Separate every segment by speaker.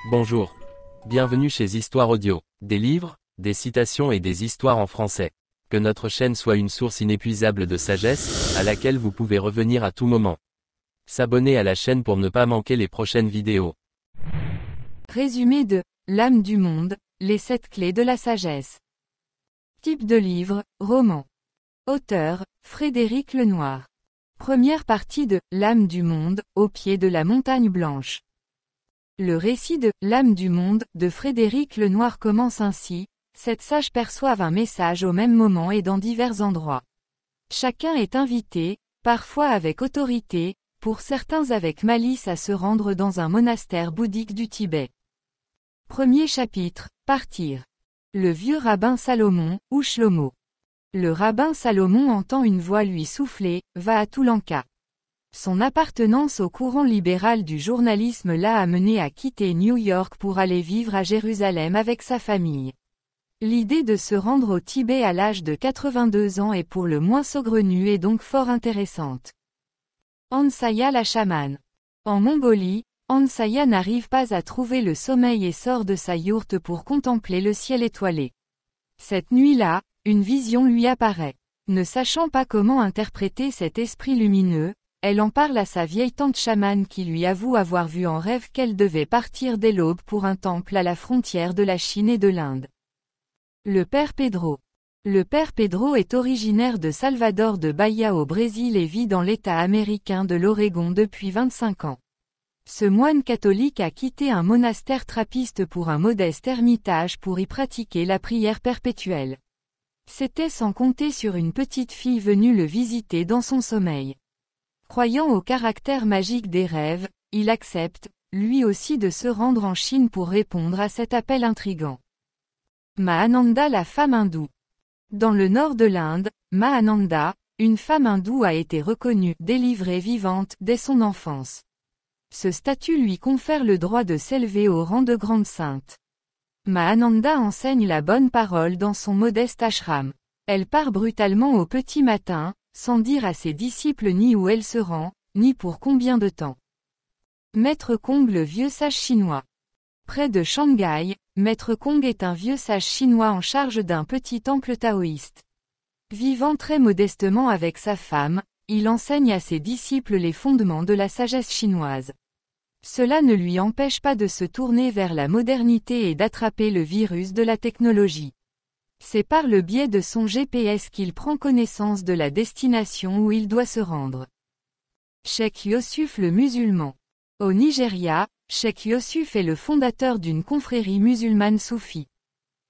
Speaker 1: Bonjour. Bienvenue chez Histoire Audio. Des livres, des citations et des histoires en français. Que notre chaîne soit une source inépuisable de sagesse, à laquelle vous pouvez revenir à tout moment. S'abonner à la chaîne pour ne pas manquer les prochaines vidéos.
Speaker 2: Résumé de L'âme du monde, les 7 clés de la sagesse. Type de livre, roman. Auteur, Frédéric Lenoir. Première partie de L'âme du monde, au pied de la montagne blanche. Le récit de L'âme du monde de Frédéric Lenoir commence ainsi. 7 sages perçoivent un message au même moment et dans divers endroits. Chacun est invité, parfois avec autorité, pour certains avec malice à se rendre dans un monastère bouddhique du Tibet. Premier chapitre, Partir. Le vieux rabbin Salomon, ou Shlomo. Le rabbin Salomon entend une voix lui souffler, va à Toulanka. Son appartenance au courant libéral du journalisme l'a amené à quitter New York pour aller vivre à Jérusalem avec sa famille. L'idée de se rendre au Tibet à l'âge de 82 ans est pour le moins saugrenue et donc fort intéressante. Hansaya la chamane. En Mongolie, Hansaya n'arrive pas à trouver le sommeil et sort de sa yourte pour contempler le ciel étoilé. Cette nuit-là, une vision lui apparaît. Ne sachant pas comment interpréter cet esprit lumineux, elle en parle à sa vieille tante chamane qui lui avoue avoir vu en rêve qu'elle devait partir dès l'aube pour un temple à la frontière de la Chine et de l'Inde. Le père Pedro. Le père Pedro est originaire de Salvador de Bahia au Brésil et vit dans l'État américain de l'Oregon depuis 25 ans. Ce moine catholique a quitté un monastère trappiste pour un modeste ermitage pour y pratiquer la prière perpétuelle. C'était sans compter sur une petite fille venue le visiter dans son sommeil. Croyant au caractère magique des rêves, il accepte, lui aussi de se rendre en Chine pour répondre à cet appel intrigant. Mahananda la femme hindoue. Dans le nord de l'Inde, Mahananda, une femme hindoue a été reconnue, délivrée vivante, dès son enfance. Ce statut lui confère le droit de s'élever au rang de grande sainte. Mahananda enseigne la bonne parole dans son modeste ashram. Elle part brutalement au petit matin, sans dire à ses disciples ni où elle se rend, ni pour combien de temps. Maître Kong le vieux sage chinois. Près de Shanghai, Maître Kong est un vieux sage chinois en charge d'un petit temple taoïste. Vivant très modestement avec sa femme, il enseigne à ses disciples les fondements de la sagesse chinoise. Cela ne lui empêche pas de se tourner vers la modernité et d'attraper le virus de la technologie. C'est par le biais de son GPS qu'il prend connaissance de la destination où il doit se rendre. Cheikh Yossuf le musulman. Au Nigeria, Cheikh Yossuf est le fondateur d'une confrérie musulmane soufie.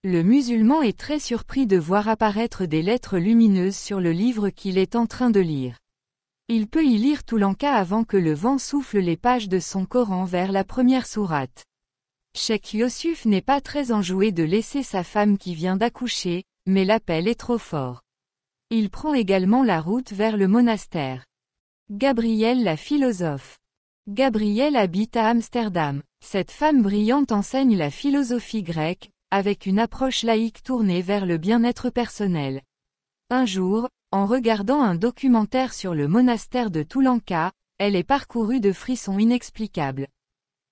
Speaker 2: Le musulman est très surpris de voir apparaître des lettres lumineuses sur le livre qu'il est en train de lire. Il peut y lire Toulanka avant que le vent souffle les pages de son Coran vers la première sourate. Cheikh Yossuf n'est pas très enjoué de laisser sa femme qui vient d'accoucher, mais l'appel est trop fort. Il prend également la route vers le monastère. Gabrielle la philosophe. Gabrielle habite à Amsterdam. Cette femme brillante enseigne la philosophie grecque, avec une approche laïque tournée vers le bien-être personnel. Un jour, en regardant un documentaire sur le monastère de Toulanka, elle est parcourue de frissons inexplicables.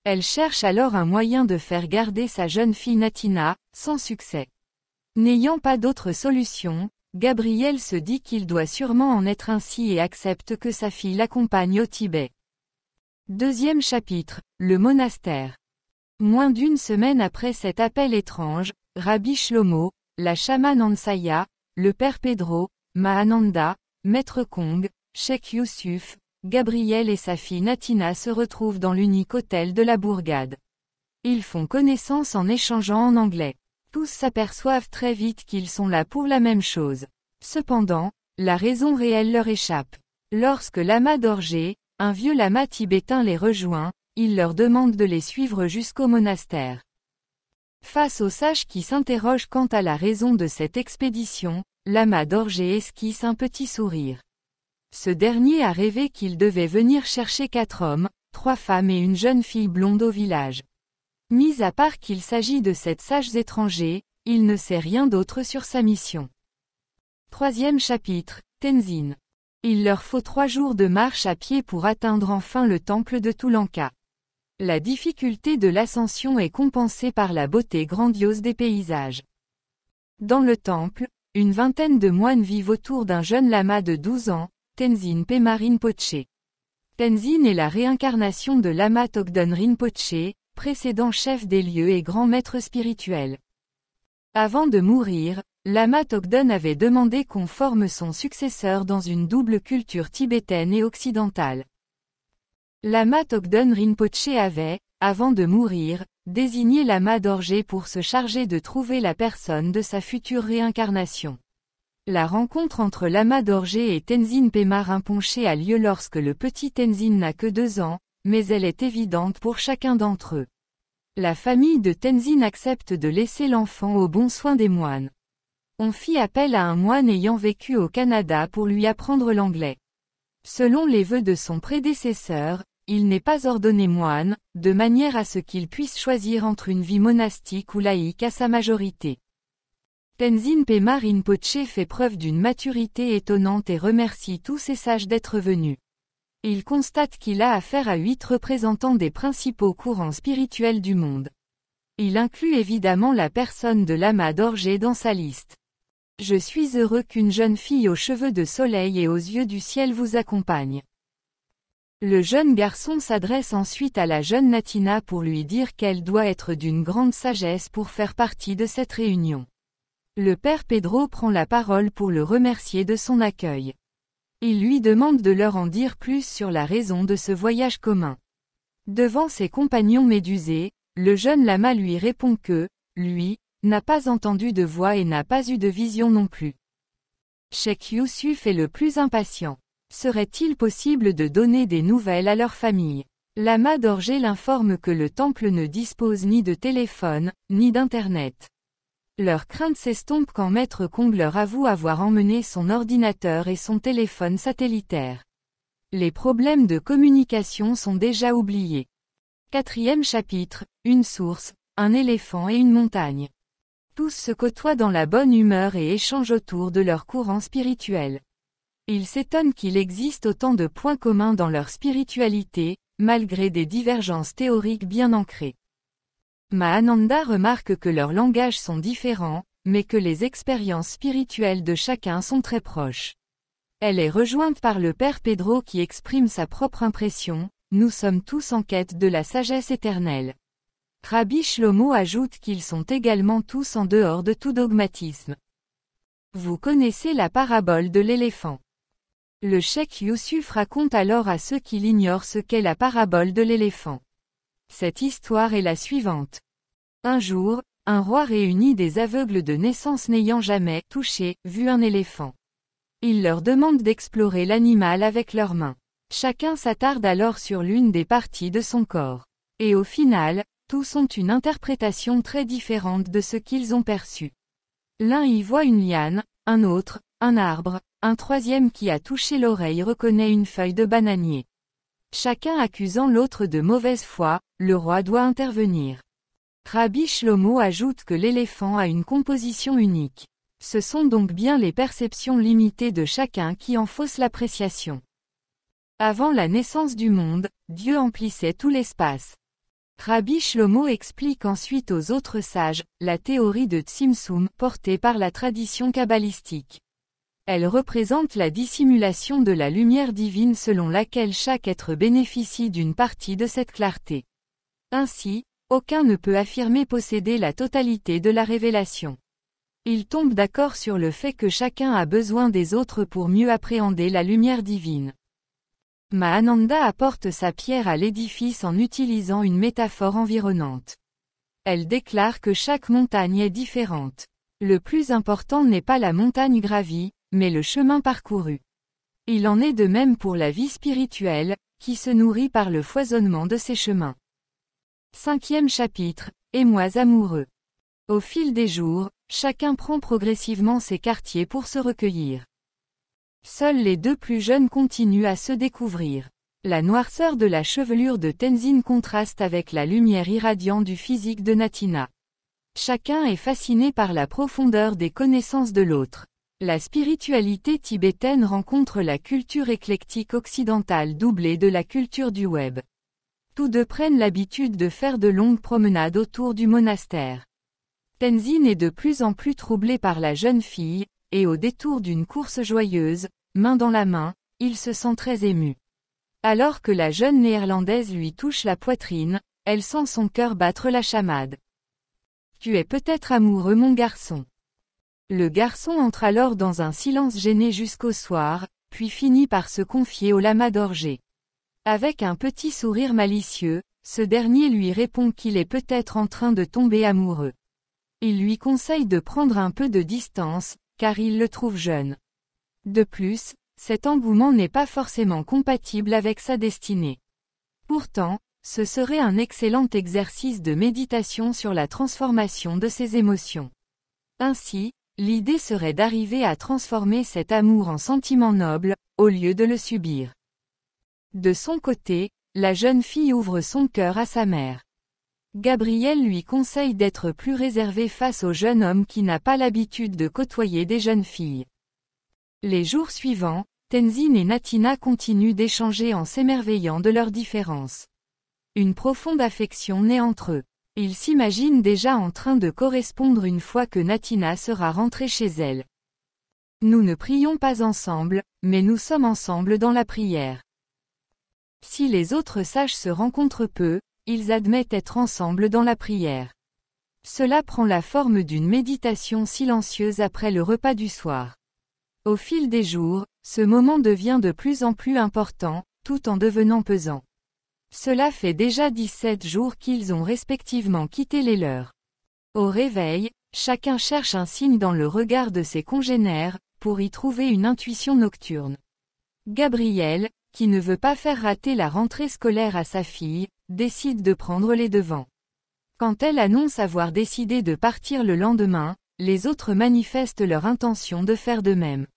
Speaker 2: Elle cherche alors un moyen de faire garder sa jeune fille Natina, sans succès. N'ayant pas d'autre solution, Gabriel se dit qu'il doit sûrement en être ainsi et accepte que sa fille l'accompagne au Tibet. Deuxième chapitre, le monastère. Moins d'une semaine après cet appel étrange, Rabbi Shlomo, la chamane Hansaya, le père Pedro, Mahananda, Maître Kong, Cheikh Yossuf, Gabriel et sa fille Natina se retrouvent dans l'unique hôtel de la bourgade. Ils font connaissance en échangeant en anglais. Tous s'aperçoivent très vite qu'ils sont là pour la même chose. Cependant, la raison réelle leur échappe. Lorsque lama Dorje, un vieux lama tibétain les rejoint, il leur demande de les suivre jusqu'au monastère. Face aux sages qui s'interrogent quant à la raison de cette expédition, lama Dorje esquisse un petit sourire. Ce dernier a rêvé qu'il devait venir chercher 4 hommes, 3 femmes et une jeune fille blonde au village. Mis à part qu'il s'agit de 7 sages étrangers, il ne sait rien d'autre sur sa mission. Troisième chapitre, Tenzin. Il leur faut 3 jours de marche à pied pour atteindre enfin le temple de Toulanka. La difficulté de l'ascension est compensée par la beauté grandiose des paysages. Dans le temple, une vingtaine de moines vivent autour d'un jeune lama de 12 ans, Tenzin Pema Rinpoché. Tenzin est la réincarnation de Lama Togden Rinpoché, précédent chef des lieux et grand maître spirituel. Avant de mourir, Lama Togden avait demandé qu'on forme son successeur dans une double culture tibétaine et occidentale. Lama Togden Rinpoché avait, avant de mourir, désigné Lama Dorje pour se charger de trouver la personne de sa future réincarnation. La rencontre entre Lama Dorje et Tenzin Pema Rinpoché a lieu lorsque le petit Tenzin n'a que 2 ans, mais elle est évidente pour chacun d'entre eux. La famille de Tenzin accepte de laisser l'enfant aux bons soins des moines. On fit appel à un moine ayant vécu au Canada pour lui apprendre l'anglais. Selon les vœux de son prédécesseur, il n'est pas ordonné moine, de manière à ce qu'il puisse choisir entre une vie monastique ou laïque à sa majorité. Tenzin Pema Rinpoché fait preuve d'une maturité étonnante et remercie tous ses sages d'être venus. Il constate qu'il a affaire à 8 représentants des principaux courants spirituels du monde. Il inclut évidemment la personne de Lama Dorje dans sa liste. Je suis heureux qu'une jeune fille aux cheveux de soleil et aux yeux du ciel vous accompagne. Le jeune garçon s'adresse ensuite à la jeune Natina pour lui dire qu'elle doit être d'une grande sagesse pour faire partie de cette réunion. Le père Pedro prend la parole pour le remercier de son accueil. Il lui demande de leur en dire plus sur la raison de ce voyage commun. Devant ses compagnons médusés, le jeune lama lui répond que, lui, n'a pas entendu de voix et n'a pas eu de vision non plus. Cheikh Yousuf est le plus impatient. Serait-il possible de donner des nouvelles à leur famille? Lama Dorje l'informe que le temple ne dispose ni de téléphone, ni d'internet. Leur crainte s'estompe quand Maître Kong leur avoue avoir emmené son ordinateur et son téléphone satellitaire. Les problèmes de communication sont déjà oubliés. 4e chapitre, une source, un éléphant et une montagne. Tous se côtoient dans la bonne humeur et échangent autour de leur courant spirituel. Ils s'étonnent qu'il existe autant de points communs dans leur spiritualité, malgré des divergences théoriques bien ancrées. Mahananda remarque que leurs langages sont différents, mais que les expériences spirituelles de chacun sont très proches. Elle est rejointe par le père Pedro qui exprime sa propre impression, nous sommes tous en quête de la sagesse éternelle. Rabbi Shlomo ajoute qu'ils sont également tous en dehors de tout dogmatisme. Vous connaissez la parabole de l'éléphant. Le cheikh Yousuf raconte alors à ceux qui l'ignorent ce qu'est la parabole de l'éléphant. Cette histoire est la suivante. Un jour, un roi réunit des aveugles de naissance n'ayant jamais vu un éléphant. Il leur demande d'explorer l'animal avec leurs mains. Chacun s'attarde alors sur l'une des parties de son corps. Et au final, tous ont une interprétation très différente de ce qu'ils ont perçu. L'un y voit une liane, un autre, un arbre, un troisième qui a touché l'oreille reconnaît une feuille de bananier. Chacun accusant l'autre de mauvaise foi, le roi doit intervenir. Rabbi Shlomo ajoute que l'éléphant a une composition unique. Ce sont donc bien les perceptions limitées de chacun qui en faussent l'appréciation. Avant la naissance du monde, Dieu emplissait tout l'espace. Rabbi Shlomo explique ensuite aux autres sages, la théorie de Tzimtzum portée par la tradition kabbalistique. Elle représente la dissimulation de la lumière divine selon laquelle chaque être bénéficie d'une partie de cette clarté. Ainsi, aucun ne peut affirmer posséder la totalité de la révélation. Ils tombent d'accord sur le fait que chacun a besoin des autres pour mieux appréhender la lumière divine. Mahananda apporte sa pierre à l'édifice en utilisant une métaphore environnante. Elle déclare que chaque montagne est différente. Le plus important n'est pas la montagne gravie, mais le chemin parcouru. Il en est de même pour la vie spirituelle, qui se nourrit par le foisonnement de ses chemins. 5e chapitre, Émois amoureux. Au fil des jours, chacun prend progressivement ses quartiers pour se recueillir. Seuls les 2 plus jeunes continuent à se découvrir. La noirceur de la chevelure de Tenzin contraste avec la lumière irradiante du physique de Natina. Chacun est fasciné par la profondeur des connaissances de l'autre. La spiritualité tibétaine rencontre la culture éclectique occidentale doublée de la culture du web. Tous deux prennent l'habitude de faire de longues promenades autour du monastère. Tenzin est de plus en plus troublé par la jeune fille, et au détour d'une course joyeuse, main dans la main, il se sent très ému. Alors que la jeune néerlandaise lui touche la poitrine, elle sent son cœur battre la chamade. « Tu es peut-être amoureux mon garçon. » Le garçon entre alors dans un silence gêné jusqu'au soir, puis finit par se confier au lama d'Orgé. Avec un petit sourire malicieux, ce dernier lui répond qu'il est peut-être en train de tomber amoureux. Il lui conseille de prendre un peu de distance, car il le trouve jeune. De plus, cet engouement n'est pas forcément compatible avec sa destinée. Pourtant, ce serait un excellent exercice de méditation sur la transformation de ses émotions. Ainsi, l'idée serait d'arriver à transformer cet amour en sentiment noble, au lieu de le subir. De son côté, la jeune fille ouvre son cœur à sa mère. Gabriel lui conseille d'être plus réservé face au jeune homme qui n'a pas l'habitude de côtoyer des jeunes filles. Les jours suivants, Tenzin et Natina continuent d'échanger en s'émerveillant de leurs différences. Une profonde affection naît entre eux. Ils s'imaginent déjà en train de correspondre une fois que Natina sera rentrée chez elle. Nous ne prions pas ensemble, mais nous sommes ensemble dans la prière. Si les autres sages se rencontrent peu, ils admettent être ensemble dans la prière. Cela prend la forme d'une méditation silencieuse après le repas du soir. Au fil des jours, ce moment devient de plus en plus important, tout en devenant pesant. Cela fait déjà 17 jours qu'ils ont respectivement quitté les leurs. Au réveil, chacun cherche un signe dans le regard de ses congénères, pour y trouver une intuition nocturne. Gabriel, qui ne veut pas faire rater la rentrée scolaire à sa fille, décide de prendre les devants. Quand elle annonce avoir décidé de partir le lendemain, les autres manifestent leur intention de faire de même.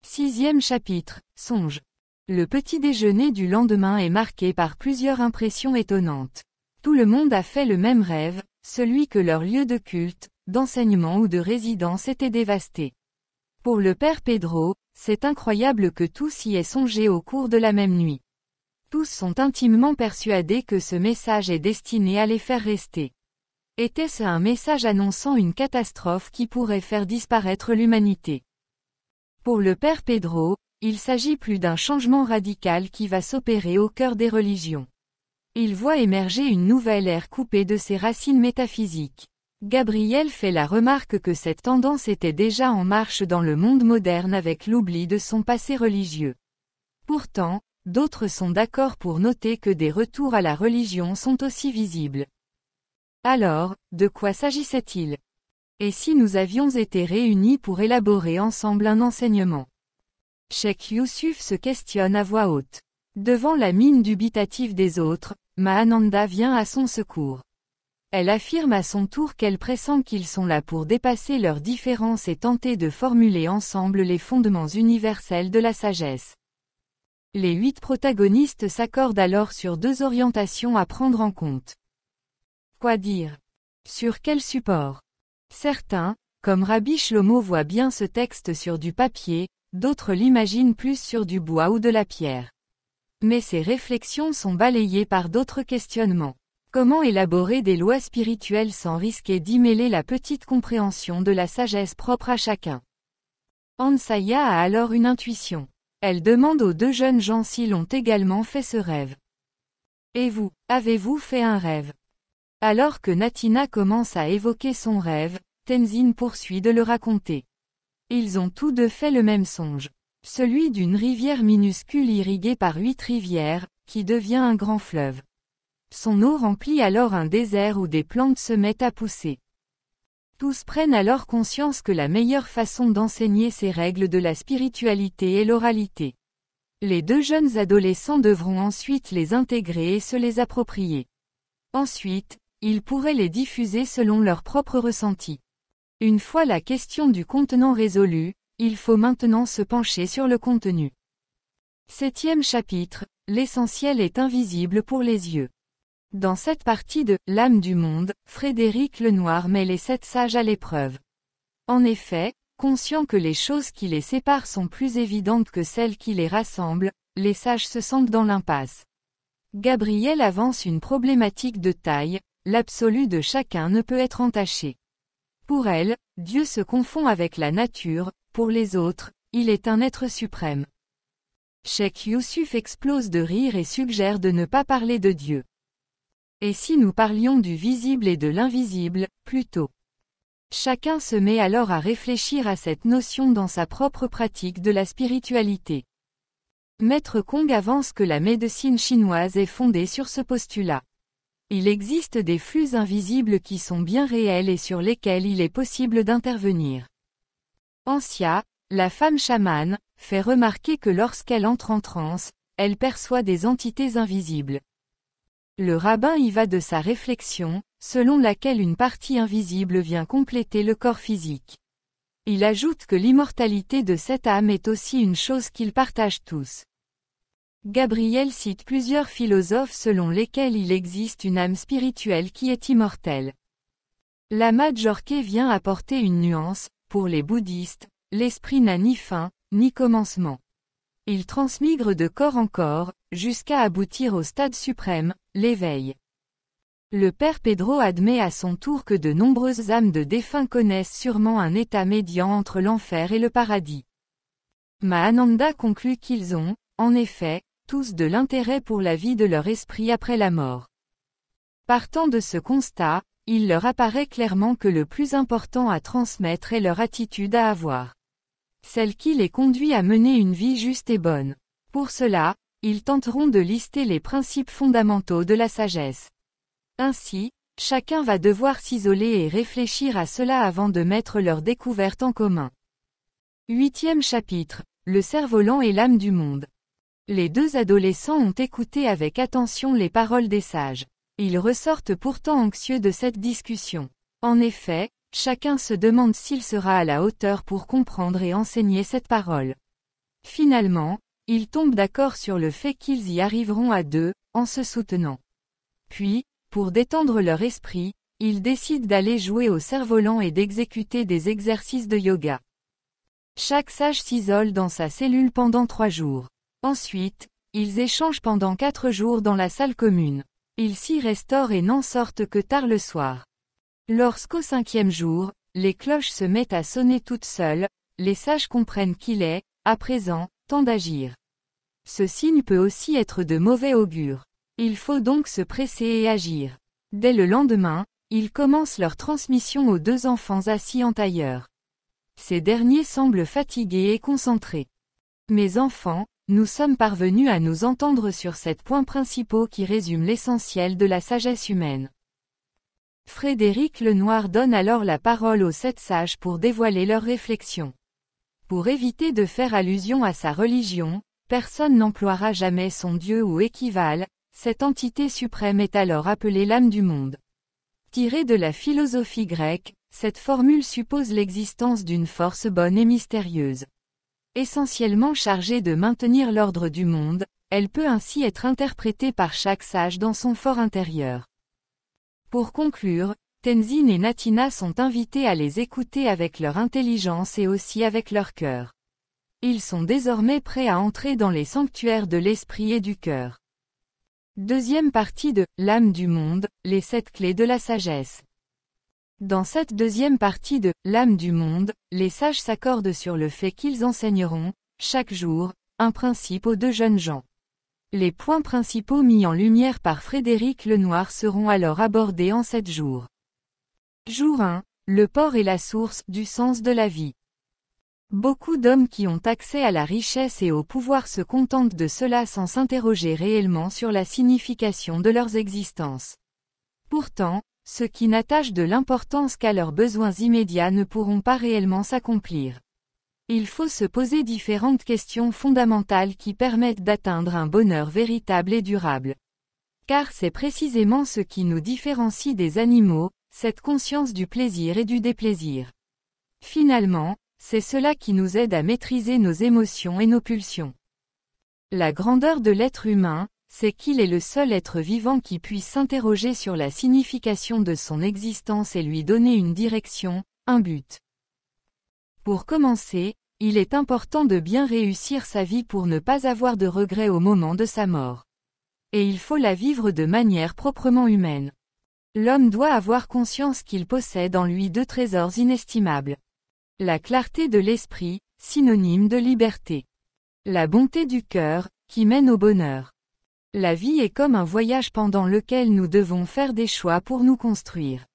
Speaker 2: 6e chapitre, Songe. Le petit déjeuner du lendemain est marqué par plusieurs impressions étonnantes. Tout le monde a fait le même rêve, celui que leur lieu de culte, d'enseignement ou de résidence était dévasté. Pour le père Pedro, c'est incroyable que tous y aient songé au cours de la même nuit. Tous sont intimement persuadés que ce message est destiné à les faire rester. Était-ce un message annonçant une catastrophe qui pourrait faire disparaître l'humanité? Pour le père Pedro, il s'agit plus d'un changement radical qui va s'opérer au cœur des religions. Il voit émerger une nouvelle ère coupée de ses racines métaphysiques. Gabriel fait la remarque que cette tendance était déjà en marche dans le monde moderne avec l'oubli de son passé religieux. Pourtant, d'autres sont d'accord pour noter que des retours à la religion sont aussi visibles. Alors, de quoi s'agissait-il? Et si nous avions été réunis pour élaborer ensemble un enseignement? Cheikh Youssouf se questionne à voix haute. Devant la mine dubitative des autres, Mahananda vient à son secours. Elle affirme à son tour qu'elle pressent qu'ils sont là pour dépasser leurs différences et tenter de formuler ensemble les fondements universels de la sagesse. Les 8 protagonistes s'accordent alors sur 2 orientations à prendre en compte. Quoi dire? Sur quel support? Certains, comme Rabbi Shlomo, voient bien ce texte sur du papier, d'autres l'imaginent plus sur du bois ou de la pierre. Mais ces réflexions sont balayées par d'autres questionnements. Comment élaborer des lois spirituelles sans risquer d'y mêler la petite compréhension de la sagesse propre à chacun? Ansaya a alors une intuition. Elle demande aux 2 jeunes gens s'ils ont également fait ce rêve. Et vous, avez-vous fait un rêve? Alors que Natina commence à évoquer son rêve, Tenzin poursuit de le raconter. Ils ont tous deux fait le même songe. Celui d'une rivière minuscule irriguée par 8 rivières, qui devient un grand fleuve. Son eau remplit alors un désert où des plantes se mettent à pousser. Tous prennent alors conscience que la meilleure façon d'enseigner ces règles de la spiritualité est l'oralité. Les 2 jeunes adolescents devront ensuite les intégrer et se les approprier. Ensuite, ils pourraient les diffuser selon leur propre ressenti. Une fois la question du contenant résolue, il faut maintenant se pencher sur le contenu. 7e chapitre, l'essentiel est invisible pour les yeux. Dans cette partie de « L'âme du monde », Frédéric Lenoir met les 7 sages à l'épreuve. En effet, conscients que les choses qui les séparent sont plus évidentes que celles qui les rassemblent, les sages se sentent dans l'impasse. Gabrielle avance une problématique de taille, l'absolu de chacun ne peut être entaché. Pour elle, Dieu se confond avec la nature, pour les autres, il est un être suprême. Cheikh Youssouf explose de rire et suggère de ne pas parler de Dieu. Et si nous parlions du visible et de l'invisible, plutôt? Chacun se met alors à réfléchir à cette notion dans sa propre pratique de la spiritualité. Maître Kong avance que la médecine chinoise est fondée sur ce postulat. Il existe des flux invisibles qui sont bien réels et sur lesquels il est possible d'intervenir. Ansia, la femme chamane, fait remarquer que lorsqu'elle entre en transe, elle perçoit des entités invisibles. Le rabbin y va de sa réflexion, selon laquelle une partie invisible vient compléter le corps physique. Il ajoute que l'immortalité de cette âme est aussi une chose qu'ils partagent tous. Gabrielle cite plusieurs philosophes selon lesquels il existe une âme spirituelle qui est immortelle. Lama Djorkae vient apporter une nuance, pour les bouddhistes, l'esprit n'a ni fin, ni commencement. Il transmigre de corps en corps, jusqu'à aboutir au stade suprême, l'éveil. Le père Pedro admet à son tour que de nombreuses âmes de défunts connaissent sûrement un état médian entre l'enfer et le paradis. Mahananda conclut qu'ils ont, en effet, tous de l'intérêt pour la vie de leur esprit après la mort. Partant de ce constat, il leur apparaît clairement que le plus important à transmettre est leur attitude à avoir. Celle qui les conduit à mener une vie juste et bonne. Pour cela, ils tenteront de lister les principes fondamentaux de la sagesse. Ainsi, chacun va devoir s'isoler et réfléchir à cela avant de mettre leur découverte en commun. 8e chapitre, le cerf-volant et l'âme du monde. Les deux adolescents ont écouté avec attention les paroles des sages. Ils ressortent pourtant anxieux de cette discussion. En effet, chacun se demande s'il sera à la hauteur pour comprendre et enseigner cette parole. Finalement, ils tombent d'accord sur le fait qu'ils y arriveront à deux, en se soutenant. Puis, pour détendre leur esprit, ils décident d'aller jouer au cerf-volant et d'exécuter des exercices de yoga. Chaque sage s'isole dans sa cellule pendant 3 jours. Ensuite, ils échangent pendant 4 jours dans la salle commune. Ils s'y restaurent et n'en sortent que tard le soir. Lorsqu'au 5e jour, les cloches se mettent à sonner toutes seules, les sages comprennent qu'il est, à présent, temps d'agir. Ce signe peut aussi être de mauvais augure. Il faut donc se presser et agir. Dès le lendemain, ils commencent leur transmission aux 2 enfants assis en tailleur. Ces derniers semblent fatigués et concentrés. Mes enfants, nous sommes parvenus à nous entendre sur 7 points principaux qui résument l'essentiel de la sagesse humaine. Frédéric Lenoir donne alors la parole aux 7 sages pour dévoiler leurs réflexions. Pour éviter de faire allusion à sa religion, personne n'emploiera jamais son Dieu ou équivalent, cette entité suprême est alors appelée l'âme du monde. Tirée de la philosophie grecque, cette formule suppose l'existence d'une force bonne et mystérieuse. Essentiellement chargée de maintenir l'ordre du monde, elle peut ainsi être interprétée par chaque sage dans son fort intérieur. Pour conclure, Tenzin et Natina sont invités à les écouter avec leur intelligence et aussi avec leur cœur. Ils sont désormais prêts à entrer dans les sanctuaires de l'esprit et du cœur. Deuxième partie de « L'âme du monde, les 7 clés de la sagesse ». Dans cette deuxième partie de « L'âme du monde », les sages s'accordent sur le fait qu'ils enseigneront, chaque jour, un principe aux 2 jeunes gens. Les points principaux mis en lumière par Frédéric Lenoir seront alors abordés en 7 jours. Jour 1. Le porc est la source du sens de la vie. Beaucoup d'hommes qui ont accès à la richesse et au pouvoir se contentent de cela sans s'interroger réellement sur la signification de leurs existences. Pourtant, ceux qui n'attachent de l'importance qu'à leurs besoins immédiats ne pourront pas réellement s'accomplir. Il faut se poser différentes questions fondamentales qui permettent d'atteindre un bonheur véritable et durable. Car c'est précisément ce qui nous différencie des animaux, cette conscience du plaisir et du déplaisir. Finalement, c'est cela qui nous aide à maîtriser nos émotions et nos pulsions. La grandeur de l'être humain, c'est qu'il est le seul être vivant qui puisse s'interroger sur la signification de son existence et lui donner une direction, un but. Pour commencer, il est important de bien réussir sa vie pour ne pas avoir de regrets au moment de sa mort. Et il faut la vivre de manière proprement humaine. L'homme doit avoir conscience qu'il possède en lui deux trésors inestimables. La clarté de l'esprit, synonyme de liberté. La bonté du cœur, qui mène au bonheur. La vie est comme un voyage pendant lequel nous devons faire des choix pour nous construire.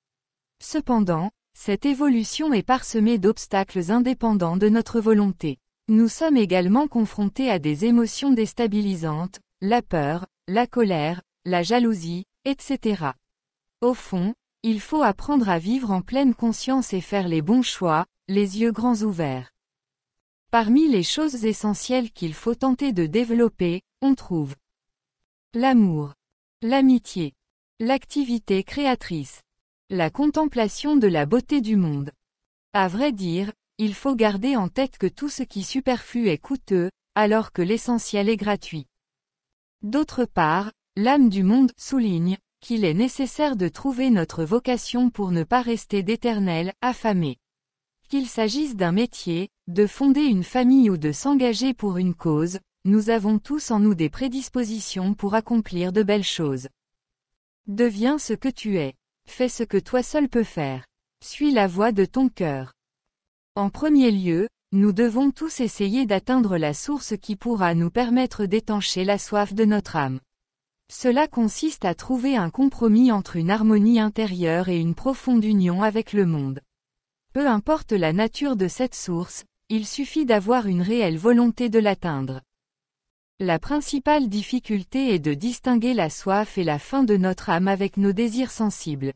Speaker 2: Cependant, cette évolution est parsemée d'obstacles indépendants de notre volonté. Nous sommes également confrontés à des émotions déstabilisantes, la peur, la colère, la jalousie, etc. Au fond, il faut apprendre à vivre en pleine conscience et faire les bons choix, les yeux grands ouverts. Parmi les choses essentielles qu'il faut tenter de développer, on trouve l'amour, l'amitié, l'activité créatrice, la contemplation de la beauté du monde. À vrai dire, il faut garder en tête que tout ce qui superflu est coûteux, alors que l'essentiel est gratuit. D'autre part, l'âme du monde souligne qu'il est nécessaire de trouver notre vocation pour ne pas rester d'éternel affamé. Qu'il s'agisse d'un métier, de fonder une famille ou de s'engager pour une cause, nous avons tous en nous des prédispositions pour accomplir de belles choses. Deviens ce que tu es. Fais ce que toi seul peux faire. Suis la voie de ton cœur. En premier lieu, nous devons tous essayer d'atteindre la source qui pourra nous permettre d'étancher la soif de notre âme. Cela consiste à trouver un compromis entre une harmonie intérieure et une profonde union avec le monde. Peu importe la nature de cette source, il suffit d'avoir une réelle volonté de l'atteindre. La principale difficulté est de distinguer la soif et la faim de notre âme avec nos désirs sensibles.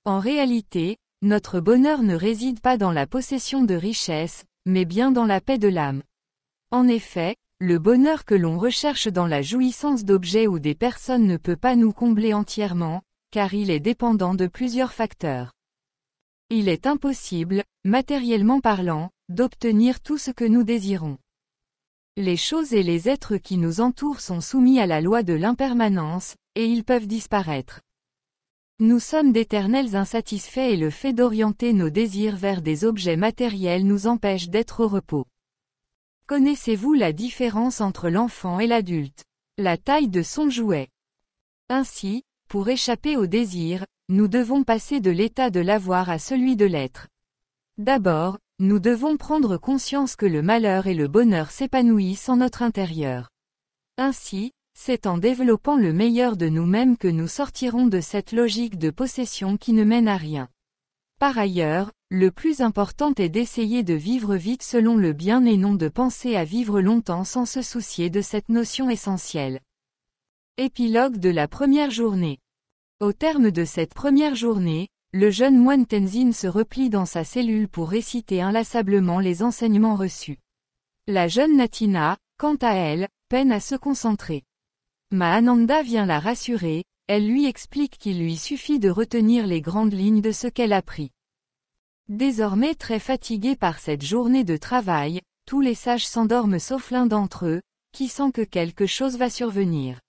Speaker 2: En réalité, notre bonheur ne réside pas dans la possession de richesses, mais bien dans la paix de l'âme. En effet, le bonheur que l'on recherche dans la jouissance d'objets ou des personnes ne peut pas nous combler entièrement, car il est dépendant de plusieurs facteurs. Il est impossible, matériellement parlant, d'obtenir tout ce que nous désirons. Les choses et les êtres qui nous entourent sont soumis à la loi de l'impermanence, et ils peuvent disparaître. Nous sommes d'éternels insatisfaits et le fait d'orienter nos désirs vers des objets matériels nous empêche d'être au repos. Connaissez-vous la différence entre l'enfant et l'adulte? La taille de son jouet. Ainsi, pour échapper au désir, nous devons passer de l'état de l'avoir à celui de l'être. D'abord, nous devons prendre conscience que le malheur et le bonheur s'épanouissent en notre intérieur. Ainsi, c'est en développant le meilleur de nous-mêmes que nous sortirons de cette logique de possession qui ne mène à rien. Par ailleurs, le plus important est d'essayer de vivre vite selon le bien et non de penser à vivre longtemps sans se soucier de cette notion essentielle. Épilogue de la première journée. Au terme de cette première journée, le jeune moine Tenzin se replie dans sa cellule pour réciter inlassablement les enseignements reçus. La jeune Natina, quant à elle, peine à se concentrer. Mahananda vient la rassurer, elle lui explique qu'il lui suffit de retenir les grandes lignes de ce qu'elle a appris. Désormais très fatigués par cette journée de travail, tous les sages s'endorment sauf l'un d'entre eux, qui sent que quelque chose va survenir.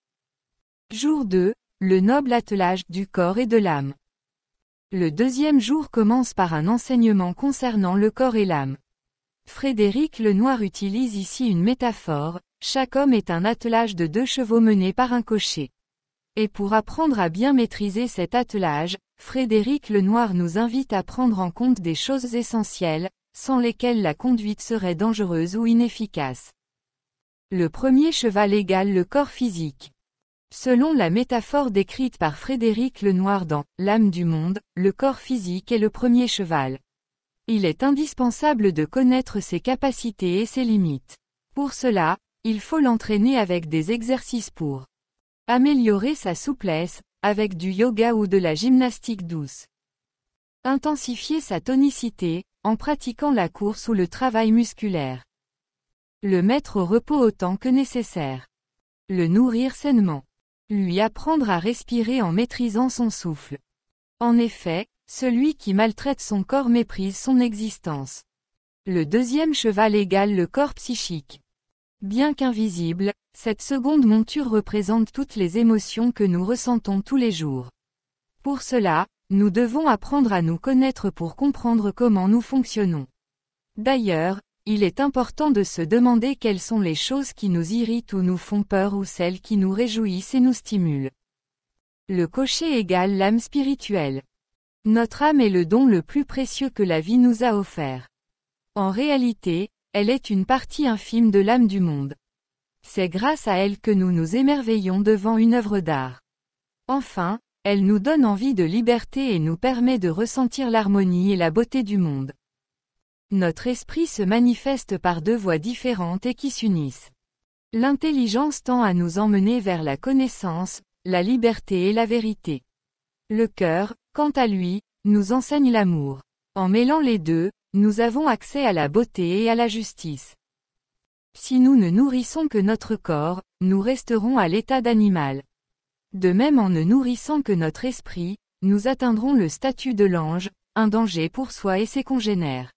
Speaker 2: Jour 2, le noble attelage du corps et de l'âme. Le deuxième jour commence par un enseignement concernant le corps et l'âme. Frédéric Lenoir utilise ici une métaphore, chaque homme est un attelage de 2 chevaux menés par un cocher. Et pour apprendre à bien maîtriser cet attelage, Frédéric Lenoir nous invite à prendre en compte des choses essentielles, sans lesquelles la conduite serait dangereuse ou inefficace. Le premier cheval égale le corps physique. Selon la métaphore décrite par Frédéric Lenoir dans « L'âme du monde », le corps physique est le premier cheval. Il est indispensable de connaître ses capacités et ses limites. Pour cela, il faut l'entraîner avec des exercices pour améliorer sa souplesse, avec du yoga ou de la gymnastique douce. Intensifier sa tonicité, en pratiquant la course ou le travail musculaire. Le mettre au repos autant que nécessaire. Le nourrir sainement. Lui apprendre à respirer en maîtrisant son souffle. En effet, celui qui maltraite son corps méprise son existence. Le deuxième cheval égale le corps psychique. Bien qu'invisible, cette seconde monture représente toutes les émotions que nous ressentons tous les jours. Pour cela, nous devons apprendre à nous connaître pour comprendre comment nous fonctionnons. D'ailleurs, il est important de se demander quelles sont les choses qui nous irritent ou nous font peur ou celles qui nous réjouissent et nous stimulent. Le cocher égale l'âme spirituelle. Notre âme est le don le plus précieux que la vie nous a offert. En réalité, elle est une partie infime de l'âme du monde. C'est grâce à elle que nous nous émerveillons devant une œuvre d'art. Enfin, elle nous donne envie de liberté et nous permet de ressentir l'harmonie et la beauté du monde. Notre esprit se manifeste par deux voies différentes et qui s'unissent. L'intelligence tend à nous emmener vers la connaissance, la liberté et la vérité. Le cœur, quant à lui, nous enseigne l'amour. En mêlant les deux, nous avons accès à la beauté et à la justice. Si nous ne nourrissons que notre corps, nous resterons à l'état d'animal. De même en ne nourrissant que notre esprit, nous atteindrons le statut de l'ange, un danger pour soi et ses congénères.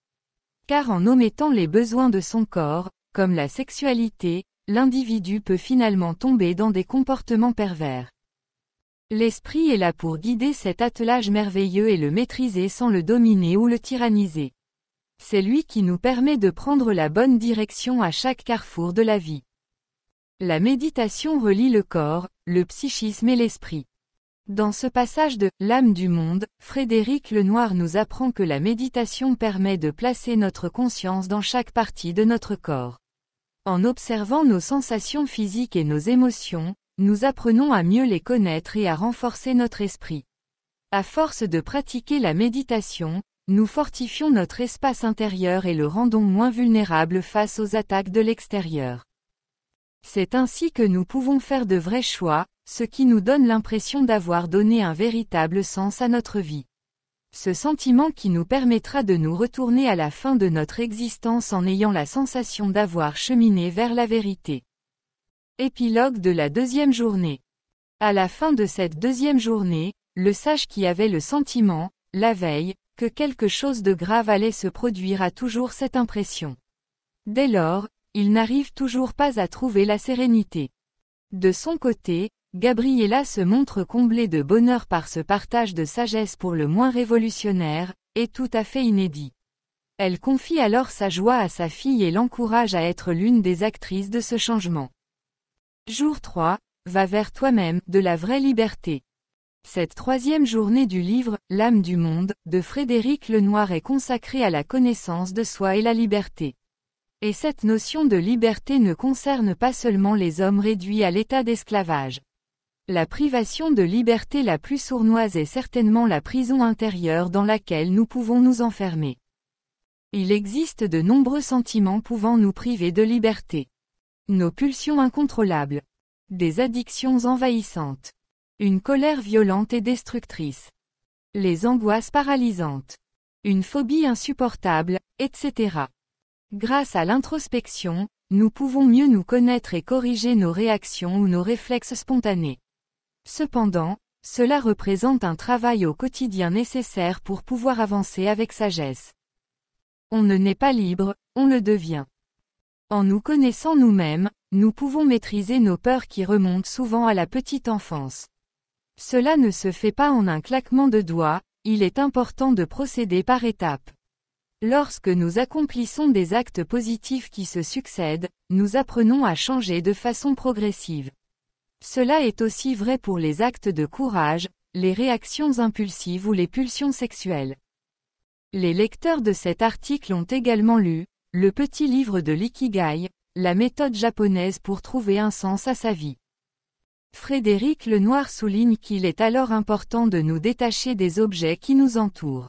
Speaker 2: Car en omettant les besoins de son corps, comme la sexualité, l'individu peut finalement tomber dans des comportements pervers. L'esprit est là pour guider cet attelage merveilleux et le maîtriser sans le dominer ou le tyranniser. C'est lui qui nous permet de prendre la bonne direction à chaque carrefour de la vie. La méditation relie le corps, le psychisme et l'esprit. Dans ce passage de « L'âme du monde », Frédéric Lenoir nous apprend que la méditation permet de placer notre conscience dans chaque partie de notre corps. En observant nos sensations physiques et nos émotions, nous apprenons à mieux les connaître et à renforcer notre esprit. À force de pratiquer la méditation, nous fortifions notre espace intérieur et le rendons moins vulnérable face aux attaques de l'extérieur. C'est ainsi que nous pouvons faire de vrais choix, ce qui nous donne l'impression d'avoir donné un véritable sens à notre vie. Ce sentiment qui nous permettra de nous retourner à la fin de notre existence en ayant la sensation d'avoir cheminé vers la vérité. Épilogue de la deuxième journée. À la fin de cette deuxième journée, le sage qui avait le sentiment, la veille, que quelque chose de grave allait se produire a toujours cette impression. Dès lors, il n'arrive toujours pas à trouver la sérénité. De son côté, Gabriella se montre comblée de bonheur par ce partage de sagesse pour le moins révolutionnaire, et tout à fait inédit. Elle confie alors sa joie à sa fille et l'encourage à être l'une des actrices de ce changement. Jour 3, va vers toi-même, de la vraie liberté. Cette troisième journée du livre « L'âme du monde » de Frédéric Lenoir est consacrée à la connaissance de soi et la liberté. Et cette notion de liberté ne concerne pas seulement les hommes réduits à l'état d'esclavage. La privation de liberté la plus sournoise est certainement la prison intérieure dans laquelle nous pouvons nous enfermer. Il existe de nombreux sentiments pouvant nous priver de liberté. Nos pulsions incontrôlables. Des addictions envahissantes. Une colère violente et destructrice. Les angoisses paralysantes. Une phobie insupportable, etc. Grâce à l'introspection, nous pouvons mieux nous connaître et corriger nos réactions ou nos réflexes spontanés. Cependant, cela représente un travail au quotidien nécessaire pour pouvoir avancer avec sagesse. On ne naît pas libre, on le devient. En nous connaissant nous-mêmes, nous pouvons maîtriser nos peurs qui remontent souvent à la petite enfance. Cela ne se fait pas en un claquement de doigts, il est important de procéder par étapes. Lorsque nous accomplissons des actes positifs qui se succèdent, nous apprenons à changer de façon progressive. Cela est aussi vrai pour les actes de courage, les réactions impulsives ou les pulsions sexuelles. Les lecteurs de cet article ont également lu « Le petit livre de l'ikigai », la méthode japonaise pour trouver un sens à sa vie. Frédéric Lenoir souligne qu'il est alors important de nous détacher des objets qui nous entourent.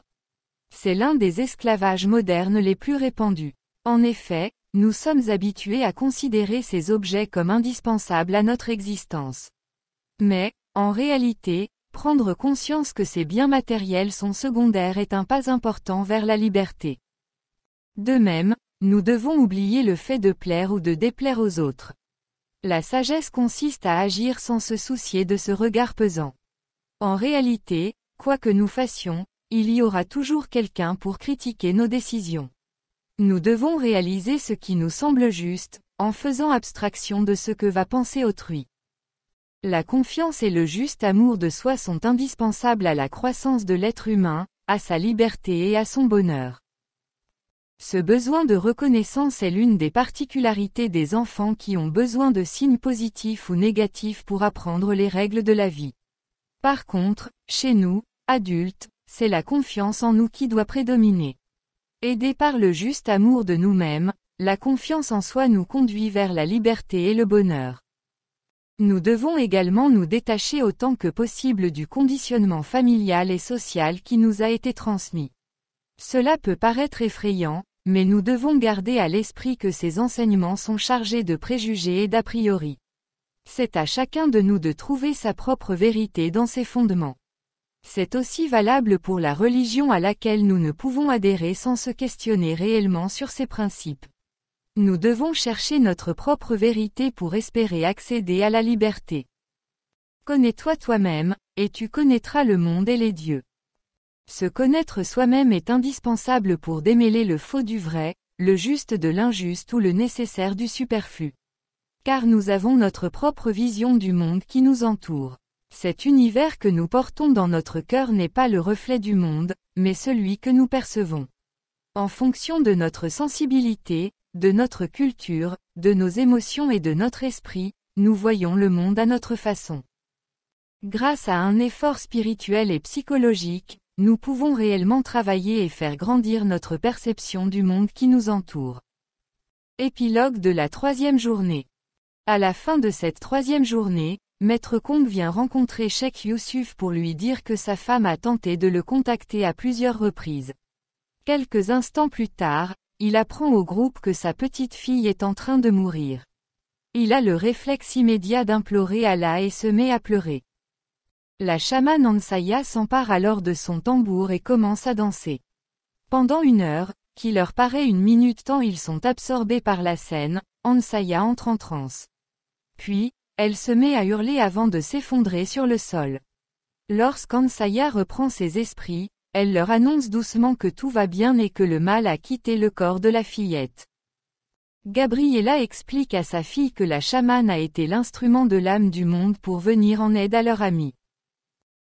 Speaker 2: C'est l'un des esclavages modernes les plus répandus. En effet, nous sommes habitués à considérer ces objets comme indispensables à notre existence. Mais, en réalité, prendre conscience que ces biens matériels sont secondaires est un pas important vers la liberté. De même, nous devons oublier le fait de plaire ou de déplaire aux autres. La sagesse consiste à agir sans se soucier de ce regard pesant. En réalité, quoi que nous fassions, il y aura toujours quelqu'un pour critiquer nos décisions. Nous devons réaliser ce qui nous semble juste, en faisant abstraction de ce que va penser autrui. La confiance et le juste amour de soi sont indispensables à la croissance de l'être humain, à sa liberté et à son bonheur. Ce besoin de reconnaissance est l'une des particularités des enfants qui ont besoin de signes positifs ou négatifs pour apprendre les règles de la vie. Par contre, chez nous, adultes, c'est la confiance en nous qui doit prédominer. Aidés par le juste amour de nous-mêmes, la confiance en soi nous conduit vers la liberté et le bonheur. Nous devons également nous détacher autant que possible du conditionnement familial et social qui nous a été transmis. Cela peut paraître effrayant, mais nous devons garder à l'esprit que ces enseignements sont chargés de préjugés et d'a priori. C'est à chacun de nous de trouver sa propre vérité dans ses fondements. C'est aussi valable pour la religion à laquelle nous ne pouvons adhérer sans se questionner réellement sur ses principes. Nous devons chercher notre propre vérité pour espérer accéder à la liberté. Connais-toi toi-même, et tu connaîtras le monde et les dieux. Se connaître soi-même est indispensable pour démêler le faux du vrai, le juste de l'injuste ou le nécessaire du superflu. Car nous avons notre propre vision du monde qui nous entoure. Cet univers que nous portons dans notre cœur n'est pas le reflet du monde, mais celui que nous percevons. En fonction de notre sensibilité, de notre culture, de nos émotions et de notre esprit, nous voyons le monde à notre façon. Grâce à un effort spirituel et psychologique, nous pouvons réellement travailler et faire grandir notre perception du monde qui nous entoure. Épilogue de la 3e journée. À la fin de cette 3e journée, Maître Kong vient rencontrer Cheikh Youssouf pour lui dire que sa femme a tenté de le contacter à plusieurs reprises. Quelques instants plus tard, il apprend au groupe que sa petite fille est en train de mourir. Il a le réflexe immédiat d'implorer Allah et se met à pleurer. La chamane Ansaya s'empare alors de son tambour et commence à danser. Pendant 1 heure, qui leur paraît 1 minute tant ils sont absorbés par la scène, Ansaya entre en transe. Puis, elle se met à hurler avant de s'effondrer sur le sol. Lorsqu'Ansaya reprend ses esprits, elle leur annonce doucement que tout va bien et que le mal a quitté le corps de la fillette. Gabriella explique à sa fille que la chamane a été l'instrument de l'âme du monde pour venir en aide à leur amie.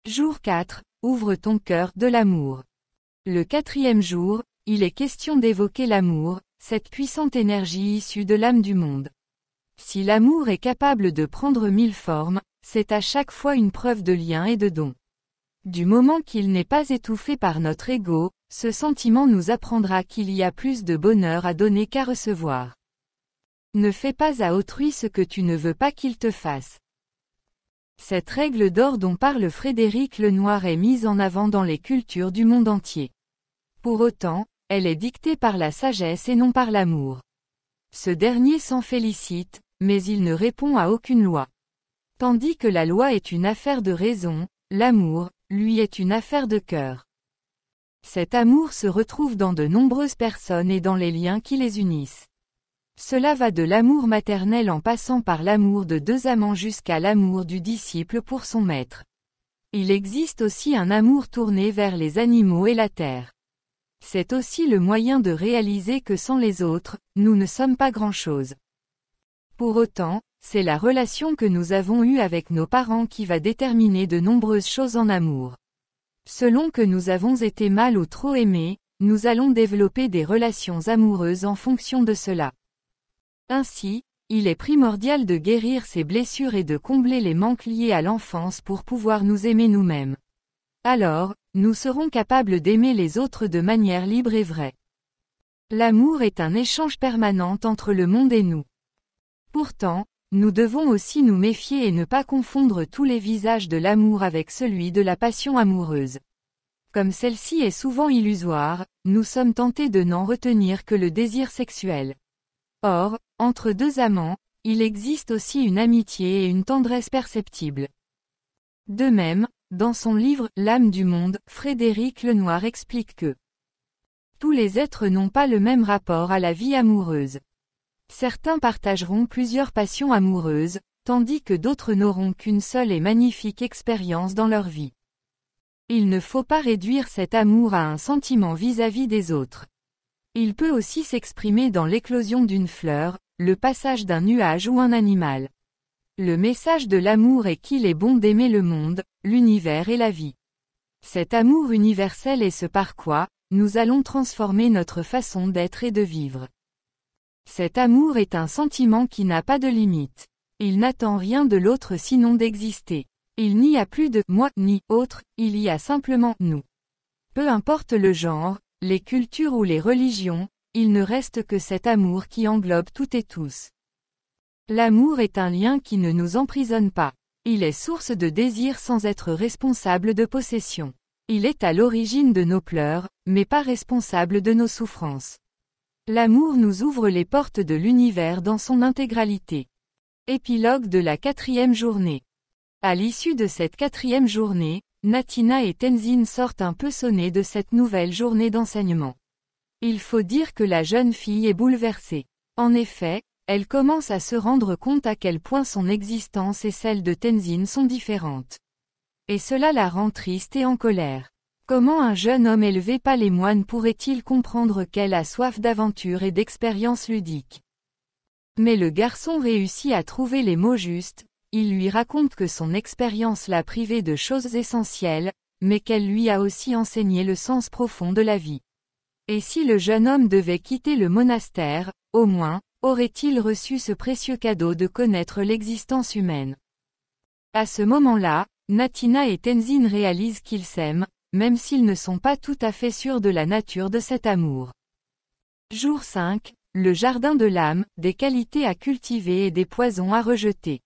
Speaker 2: Jour 4, ouvre ton cœur de l'amour. Le 4e jour, il est question d'évoquer l'amour, cette puissante énergie issue de l'âme du monde. Si l'amour est capable de prendre 1000 formes, c'est à chaque fois une preuve de lien et de don. Du moment qu'il n'est pas étouffé par notre ego, ce sentiment nous apprendra qu'il y a plus de bonheur à donner qu'à recevoir. Ne fais pas à autrui ce que tu ne veux pas qu'il te fasse. Cette règle d'or dont parle Frédéric Lenoir est mise en avant dans les cultures du monde entier. Pour autant, elle est dictée par la sagesse et non par l'amour. Ce dernier s'en félicite, mais il ne répond à aucune loi. Tandis que la loi est une affaire de raison, l'amour, lui est une affaire de cœur. Cet amour se retrouve dans de nombreuses personnes et dans les liens qui les unissent. Cela va de l'amour maternel en passant par l'amour de 2 amants jusqu'à l'amour du disciple pour son maître. Il existe aussi un amour tourné vers les animaux et la terre. C'est aussi le moyen de réaliser que sans les autres, nous ne sommes pas grand-chose. Pour autant, c'est la relation que nous avons eue avec nos parents qui va déterminer de nombreuses choses en amour. Selon que nous avons été mal ou trop aimés, nous allons développer des relations amoureuses en fonction de cela. Ainsi, il est primordial de guérir ces blessures et de combler les manques liés à l'enfance pour pouvoir nous aimer nous-mêmes. Alors, nous serons capables d'aimer les autres de manière libre et vraie. L'amour est un échange permanent entre le monde et nous. Pourtant, nous devons aussi nous méfier et ne pas confondre tous les visages de l'amour avec celui de la passion amoureuse. Comme celle-ci est souvent illusoire, nous sommes tentés de n'en retenir que le désir sexuel. Or, entre 2 amants, il existe aussi une amitié et une tendresse perceptibles. De même, dans son livre « L'âme du monde », Frédéric Lenoir explique que tous les êtres n'ont pas le même rapport à la vie amoureuse. Certains partageront plusieurs passions amoureuses, tandis que d'autres n'auront qu'une seule et magnifique expérience dans leur vie. Il ne faut pas réduire cet amour à un sentiment vis-à-vis des autres. Il peut aussi s'exprimer dans l'éclosion d'une fleur, le passage d'un nuage ou un animal. Le message de l'amour est qu'il est bon d'aimer le monde, l'univers et la vie. Cet amour universel est ce par quoi, nous allons transformer notre façon d'être et de vivre. Cet amour est un sentiment qui n'a pas de limite. Il n'attend rien de l'autre sinon d'exister. Il n'y a plus de « moi » ni « autre », il y a simplement « nous ». Peu importe le genre, les cultures ou les religions, il ne reste que cet amour qui englobe toutes et tous. L'amour est un lien qui ne nous emprisonne pas. Il est source de désir sans être responsable de possession. Il est à l'origine de nos pleurs, mais pas responsable de nos souffrances. L'amour nous ouvre les portes de l'univers dans son intégralité. Épilogue de la 4e journée. À l'issue de cette 4e journée, Natina et Tenzin sortent un peu sonnés de cette nouvelle journée d'enseignement. Il faut dire que la jeune fille est bouleversée. En effet, elle commence à se rendre compte à quel point son existence et celle de Tenzin sont différentes. Et cela la rend triste et en colère. Comment un jeune homme élevé par les moines pourrait-il comprendre qu'elle a soif d'aventure et d'expériences ludiques? Mais le garçon réussit à trouver les mots justes, il lui raconte que son expérience l'a privé de choses essentielles, mais qu'elle lui a aussi enseigné le sens profond de la vie. Et si le jeune homme devait quitter le monastère, au moins, aurait-il reçu ce précieux cadeau de connaître l'existence humaine? À ce moment-là, Natina et Tenzin réalisent qu'ils s'aiment, même s'ils ne sont pas tout à fait sûrs de la nature de cet amour. Jour 5, le jardin de l'âme, des qualités à cultiver et des poisons à rejeter.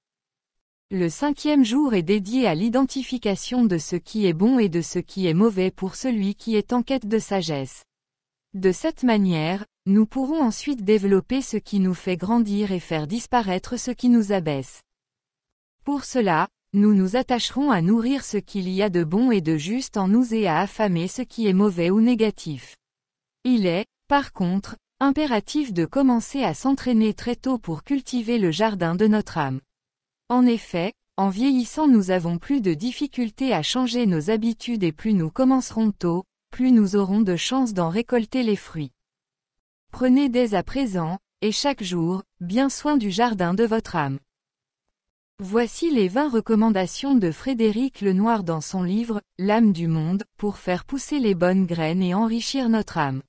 Speaker 2: Le 5e jour est dédié à l'identification de ce qui est bon et de ce qui est mauvais pour celui qui est en quête de sagesse. De cette manière, nous pourrons ensuite développer ce qui nous fait grandir et faire disparaître ce qui nous abaisse. Pour cela, nous nous attacherons à nourrir ce qu'il y a de bon et de juste en nous et à affamer ce qui est mauvais ou négatif. Il est, par contre, impératif de commencer à s'entraîner très tôt pour cultiver le jardin de notre âme. En effet, en vieillissant nous avons plus de difficultés à changer nos habitudes et plus nous commencerons tôt, plus nous aurons de chances d'en récolter les fruits. Prenez dès à présent, et chaque jour, bien soin du jardin de votre âme. Voici les 20 recommandations de Frédéric Lenoir dans son livre « L'âme du monde » pour faire pousser les bonnes graines et enrichir notre âme.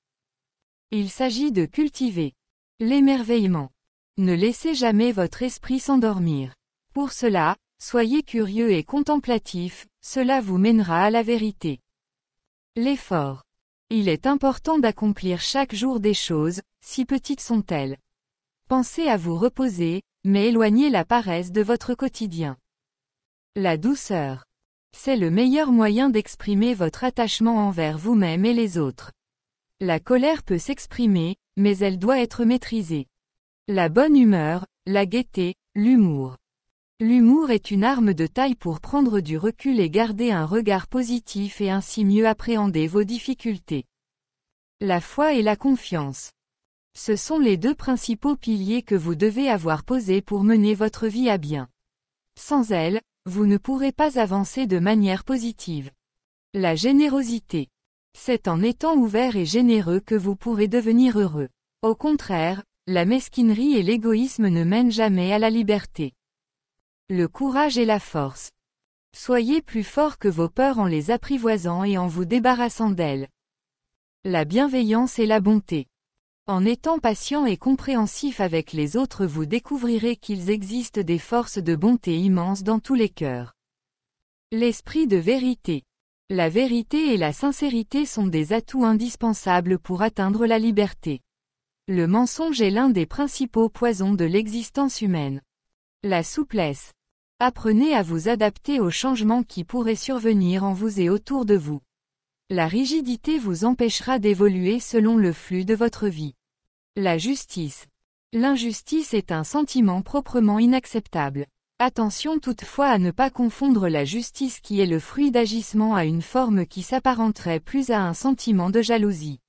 Speaker 2: Il s'agit de cultiver l'émerveillement. Ne laissez jamais votre esprit s'endormir. Pour cela, soyez curieux et contemplatif, cela vous mènera à la vérité. L'effort. Il est important d'accomplir chaque jour des choses, si petites sont-elles. Pensez à vous reposer, mais éloignez la paresse de votre quotidien. La douceur. C'est le meilleur moyen d'exprimer votre attachement envers vous-même et les autres. La colère peut s'exprimer, mais elle doit être maîtrisée. La bonne humeur, la gaieté, l'humour. L'humour est une arme de taille pour prendre du recul et garder un regard positif et ainsi mieux appréhender vos difficultés. La foi et la confiance. Ce sont les deux principaux piliers que vous devez avoir posés pour mener votre vie à bien. Sans elles, vous ne pourrez pas avancer de manière positive. La générosité. C'est en étant ouvert et généreux que vous pourrez devenir heureux. Au contraire, la mesquinerie et l'égoïsme ne mènent jamais à la liberté. Le courage et la force. Soyez plus fort que vos peurs en les apprivoisant et en vous débarrassant d'elles. La bienveillance et la bonté. En étant patient et compréhensif avec les autres vous découvrirez qu'il existe des forces de bonté immenses dans tous les cœurs. L'esprit de vérité. La vérité et la sincérité sont des atouts indispensables pour atteindre la liberté. Le mensonge est l'un des principaux poisons de l'existence humaine. La souplesse. Apprenez à vous adapter aux changements qui pourraient survenir en vous et autour de vous. La rigidité vous empêchera d'évoluer selon le flux de votre vie. La justice. L'injustice est un sentiment proprement inacceptable. Attention toutefois à ne pas confondre la justice qui est le fruit d'agissements à une forme qui s'apparenterait plus à un sentiment de jalousie.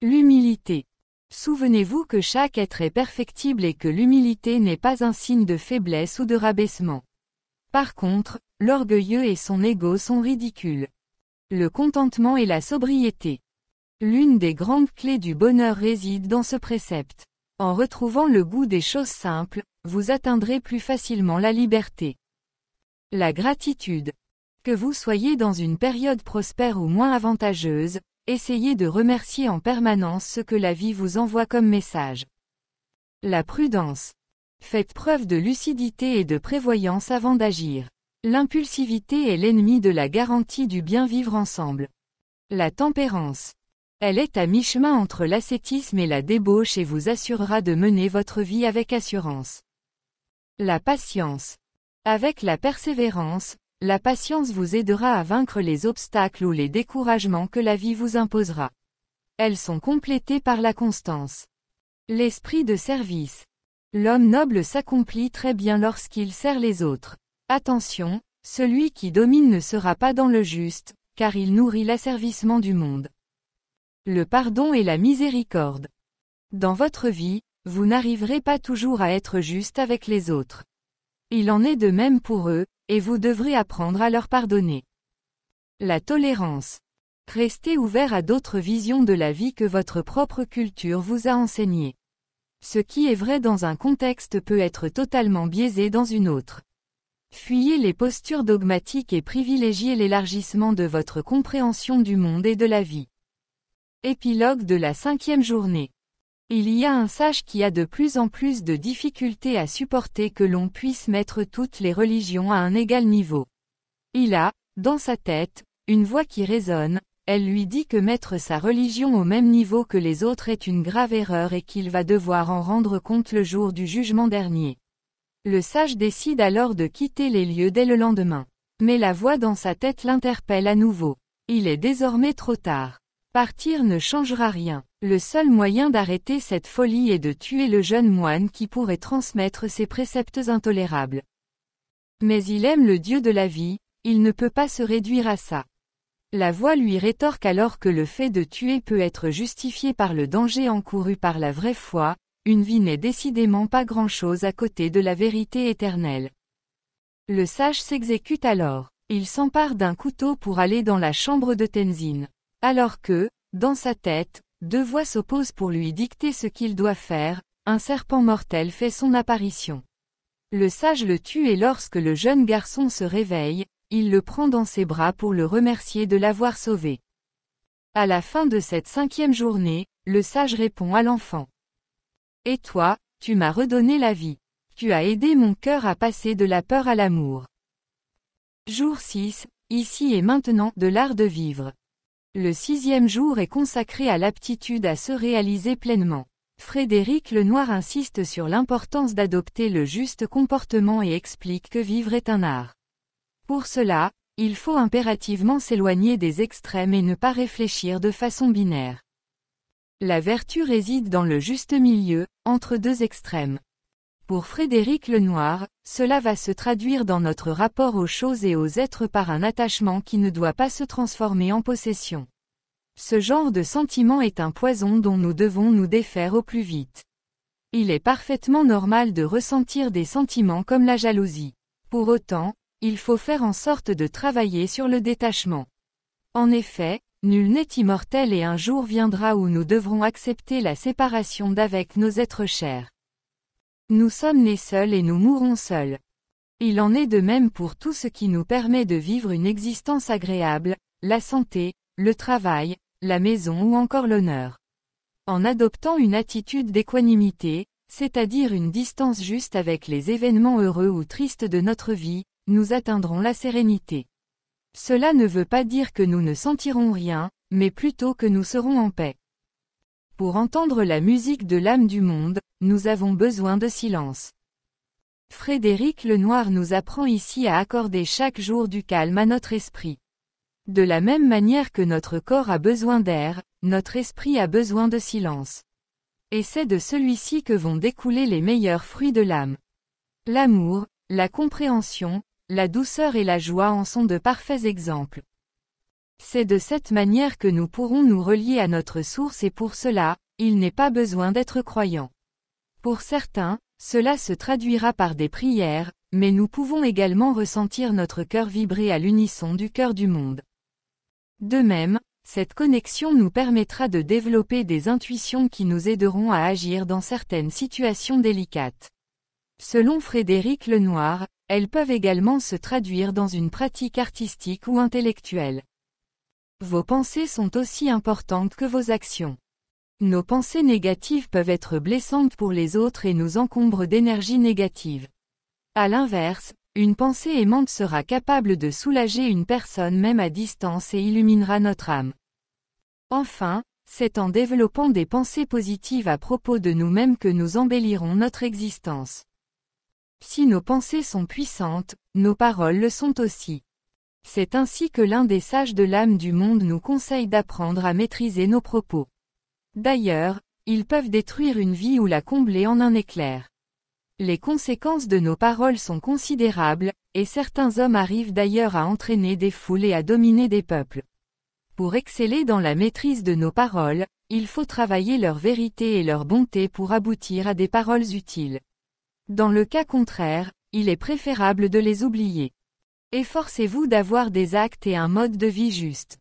Speaker 2: L'humilité. Souvenez-vous que chaque être est perfectible et que l'humilité n'est pas un signe de faiblesse ou de rabaissement. Par contre, l'orgueilleux et son ego sont ridicules. Le contentement et la sobriété. L'une des grandes clés du bonheur réside dans ce précepte. En retrouvant le goût des choses simples, vous atteindrez plus facilement la liberté. La gratitude. Que vous soyez dans une période prospère ou moins avantageuse, essayez de remercier en permanence ce que la vie vous envoie comme message. La prudence. Faites preuve de lucidité et de prévoyance avant d'agir. L'impulsivité est l'ennemi de la garantie du bien vivre ensemble. La tempérance. Elle est à mi-chemin entre l'ascétisme et la débauche et vous assurera de mener votre vie avec assurance. La patience. Avec la persévérance, la patience vous aidera à vaincre les obstacles ou les découragements que la vie vous imposera. Elles sont complétées par la constance. L'esprit de service. L'homme noble s'accomplit très bien lorsqu'il sert les autres. Attention, celui qui domine ne sera pas dans le juste, car il nourrit l'asservissement du monde. Le pardon et la miséricorde. Dans votre vie, vous n'arriverez pas toujours à être juste avec les autres. Il en est de même pour eux, et vous devrez apprendre à leur pardonner. La tolérance. Restez ouvert à d'autres visions de la vie que votre propre culture vous a enseignées. Ce qui est vrai dans un contexte peut être totalement biaisé dans une autre. Fuyez les postures dogmatiques et privilégiez l'élargissement de votre compréhension du monde et de la vie. Épilogue de la 5e journée. Il y a un sage qui a de plus en plus de difficultés à supporter que l'on puisse mettre toutes les religions à un égal niveau. Il a, dans sa tête, une voix qui résonne, elle lui dit que mettre sa religion au même niveau que les autres est une grave erreur et qu'il va devoir en rendre compte le jour du jugement dernier. Le sage décide alors de quitter les lieux dès le lendemain. Mais la voix dans sa tête l'interpelle à nouveau. Il est désormais trop tard. Partir ne changera rien. Le seul moyen d'arrêter cette folie est de tuer le jeune moine qui pourrait transmettre ses préceptes intolérables. Mais il aime le Dieu de la vie, il ne peut pas se réduire à ça. La voix lui rétorque alors que le fait de tuer peut être justifié par le danger encouru par la vraie foi, une vie n'est décidément pas grand-chose à côté de la vérité éternelle. Le sage s'exécute alors. Il s'empare d'un couteau pour aller dans la chambre de Tenzin. Alors que, dans sa tête, deux voix s'opposent pour lui dicter ce qu'il doit faire, un serpent mortel fait son apparition. Le sage le tue et lorsque le jeune garçon se réveille, il le prend dans ses bras pour le remercier de l'avoir sauvé. À la fin de cette 5e journée, le sage répond à l'enfant. « Et toi, tu m'as redonné la vie. Tu as aidé mon cœur à passer de la peur à l'amour. » Jour 6, ici et maintenant, de l'art de vivre. Le 6e jour est consacré à l'aptitude à se réaliser pleinement. Frédéric Lenoir insiste sur l'importance d'adopter le juste comportement et explique que vivre est un art. Pour cela, il faut impérativement s'éloigner des extrêmes et ne pas réfléchir de façon binaire. La vertu réside dans le juste milieu, entre deux extrêmes. Pour Frédéric Lenoir, cela va se traduire dans notre rapport aux choses et aux êtres par un attachement qui ne doit pas se transformer en possession. Ce genre de sentiment est un poison dont nous devons nous défaire au plus vite. Il est parfaitement normal de ressentir des sentiments comme la jalousie. Pour autant, il faut faire en sorte de travailler sur le détachement. En effet, nul n'est immortel et un jour viendra où nous devrons accepter la séparation d'avec nos êtres chers. Nous sommes nés seuls et nous mourrons seuls. Il en est de même pour tout ce qui nous permet de vivre une existence agréable, la santé, le travail, la maison ou encore l'honneur. En adoptant une attitude d'équanimité, c'est-à-dire une distance juste avec les événements heureux ou tristes de notre vie, nous atteindrons la sérénité. Cela ne veut pas dire que nous ne sentirons rien, mais plutôt que nous serons en paix. Pour entendre la musique de l'âme du monde, nous avons besoin de silence. Frédéric Lenoir nous apprend ici à accorder chaque jour du calme à notre esprit. De la même manière que notre corps a besoin d'air, notre esprit a besoin de silence. Et c'est de celui-ci que vont découler les meilleurs fruits de l'âme. L'amour, la compréhension, la douceur et la joie en sont de parfaits exemples. C'est de cette manière que nous pourrons nous relier à notre source et pour cela, il n'est pas besoin d'être croyant. Pour certains, cela se traduira par des prières, mais nous pouvons également ressentir notre cœur vibrer à l'unisson du cœur du monde. De même, cette connexion nous permettra de développer des intuitions qui nous aideront à agir dans certaines situations délicates. Selon Frédéric Lenoir, elles peuvent également se traduire dans une pratique artistique ou intellectuelle. Vos pensées sont aussi importantes que vos actions. Nos pensées négatives peuvent être blessantes pour les autres et nous encombrent d'énergie négative. À l'inverse, une pensée aimante sera capable de soulager une personne même à distance et illuminera notre âme. Enfin, c'est en développant des pensées positives à propos de nous-mêmes que nous embellirons notre existence. Si nos pensées sont puissantes, nos paroles le sont aussi. C'est ainsi que l'un des sages de l'âme du monde nous conseille d'apprendre à maîtriser nos propos. D'ailleurs, ils peuvent détruire une vie ou la combler en un éclair. Les conséquences de nos paroles sont considérables, et certains hommes arrivent d'ailleurs à entraîner des foules et à dominer des peuples. Pour exceller dans la maîtrise de nos paroles, il faut travailler leur vérité et leur bonté pour aboutir à des paroles utiles. Dans le cas contraire, il est préférable de les oublier. Efforcez-vous d'avoir des actes et un mode de vie juste.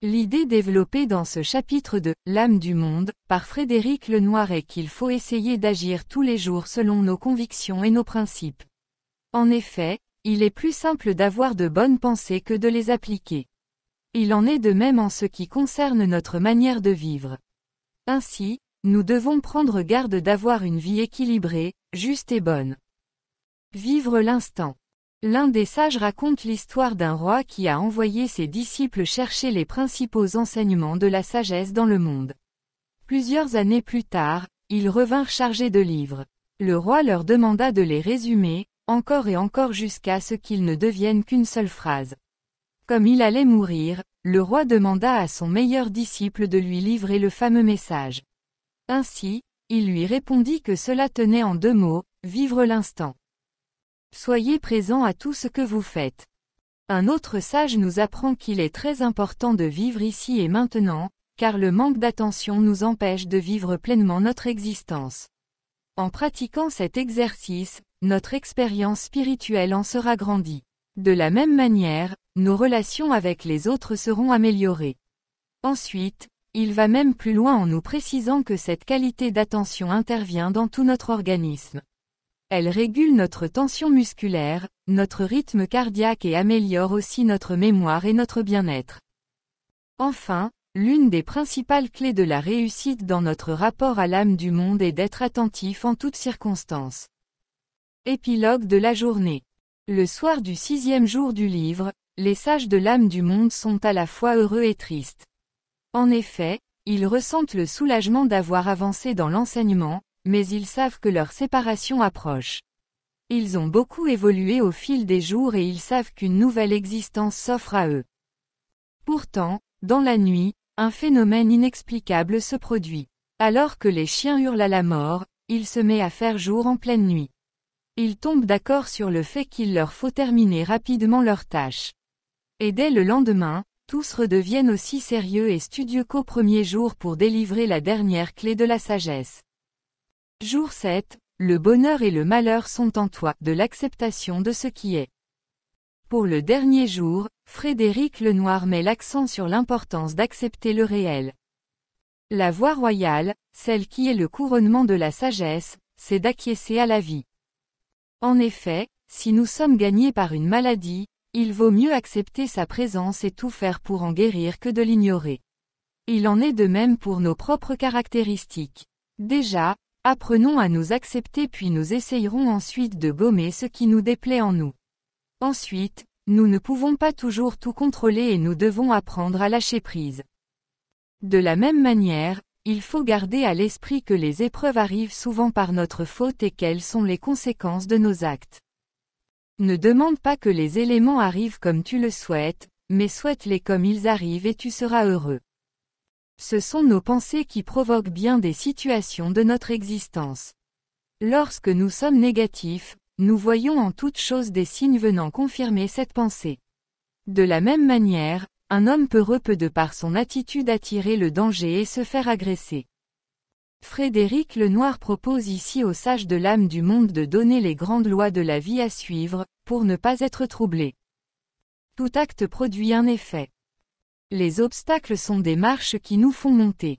Speaker 2: L'idée développée dans ce chapitre de « L'âme du monde » par Frédéric Lenoir est qu'il faut essayer d'agir tous les jours selon nos convictions et nos principes. En effet, il est plus simple d'avoir de bonnes pensées que de les appliquer. Il en est de même en ce qui concerne notre manière de vivre. Ainsi, nous devons prendre garde d'avoir une vie équilibrée, juste et bonne. Vivre l'instant. L'un des sages raconte l'histoire d'un roi qui a envoyé ses disciples chercher les principaux enseignements de la sagesse dans le monde. Plusieurs années plus tard, ils revinrent chargés de livres. Le roi leur demanda de les résumer, encore et encore jusqu'à ce qu'ils ne deviennent qu'une seule phrase. Comme il allait mourir, le roi demanda à son meilleur disciple de lui livrer le fameux message. Ainsi, il lui répondit que cela tenait en 2 mots, vivre l'instant. Soyez présent à tout ce que vous faites. Un autre sage nous apprend qu'il est très important de vivre ici et maintenant, car le manque d'attention nous empêche de vivre pleinement notre existence. En pratiquant cet exercice, notre expérience spirituelle en sera grandie. De la même manière, nos relations avec les autres seront améliorées. Ensuite, il va même plus loin en nous précisant que cette qualité d'attention intervient dans tout notre organisme. Elle régule notre tension musculaire, notre rythme cardiaque et améliore aussi notre mémoire et notre bien-être. Enfin, l'une des principales clés de la réussite dans notre rapport à l'âme du monde est d'être attentif en toutes circonstances. Épilogue de la journée. Le soir du 6e jour du livre, les sages de l'âme du monde sont à la fois heureux et tristes. En effet, ils ressentent le soulagement d'avoir avancé dans l'enseignement, mais ils savent que leur séparation approche. Ils ont beaucoup évolué au fil des jours et ils savent qu'une nouvelle existence s'offre à eux. Pourtant, dans la nuit, un phénomène inexplicable se produit. Alors que les chiens hurlent à la mort, il se met à faire jour en pleine nuit. Ils tombent d'accord sur le fait qu'il leur faut terminer rapidement leur tâche. Et dès le lendemain, tous redeviennent aussi sérieux et studieux qu'au premier jour pour délivrer la dernière clé de la sagesse. Jour 7, le bonheur et le malheur sont en toi, de l'acceptation de ce qui est. Pour le dernier jour, Frédéric Lenoir met l'accent sur l'importance d'accepter le réel. La voie royale, celle qui est le couronnement de la sagesse, c'est d'acquiescer à la vie. En effet, si nous sommes gagnés par une maladie, il vaut mieux accepter sa présence et tout faire pour en guérir que de l'ignorer. Il en est de même pour nos propres caractéristiques. Déjà, apprenons à nous accepter puis nous essayerons ensuite de gommer ce qui nous déplaît en nous. Ensuite, nous ne pouvons pas toujours tout contrôler et nous devons apprendre à lâcher prise. De la même manière, il faut garder à l'esprit que les épreuves arrivent souvent par notre faute et quelles sont les conséquences de nos actes. Ne demande pas que les éléments arrivent comme tu le souhaites, mais souhaite-les comme ils arrivent et tu seras heureux. Ce sont nos pensées qui provoquent bien des situations de notre existence. Lorsque nous sommes négatifs, nous voyons en toute chose des signes venant confirmer cette pensée. De la même manière, un homme peut de par son attitude attirer le danger et se faire agresser. Frédéric Lenoir propose ici aux sages de l'âme du monde de donner les grandes lois de la vie à suivre, pour ne pas être troublé. Tout acte produit un effet. Les obstacles sont des marches qui nous font monter.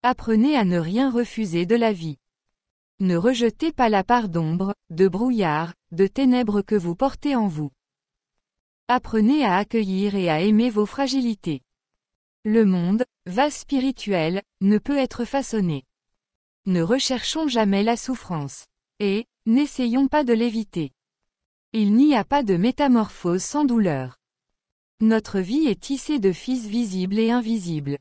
Speaker 2: Apprenez à ne rien refuser de la vie. Ne rejetez pas la part d'ombre, de brouillard, de ténèbres que vous portez en vous. Apprenez à accueillir et à aimer vos fragilités. Le monde, vase spirituel, ne peut être façonné. Ne recherchons jamais la souffrance. Et, n'essayons pas de l'éviter. Il n'y a pas de métamorphose sans douleur. Notre vie est tissée de fils visibles et invisibles.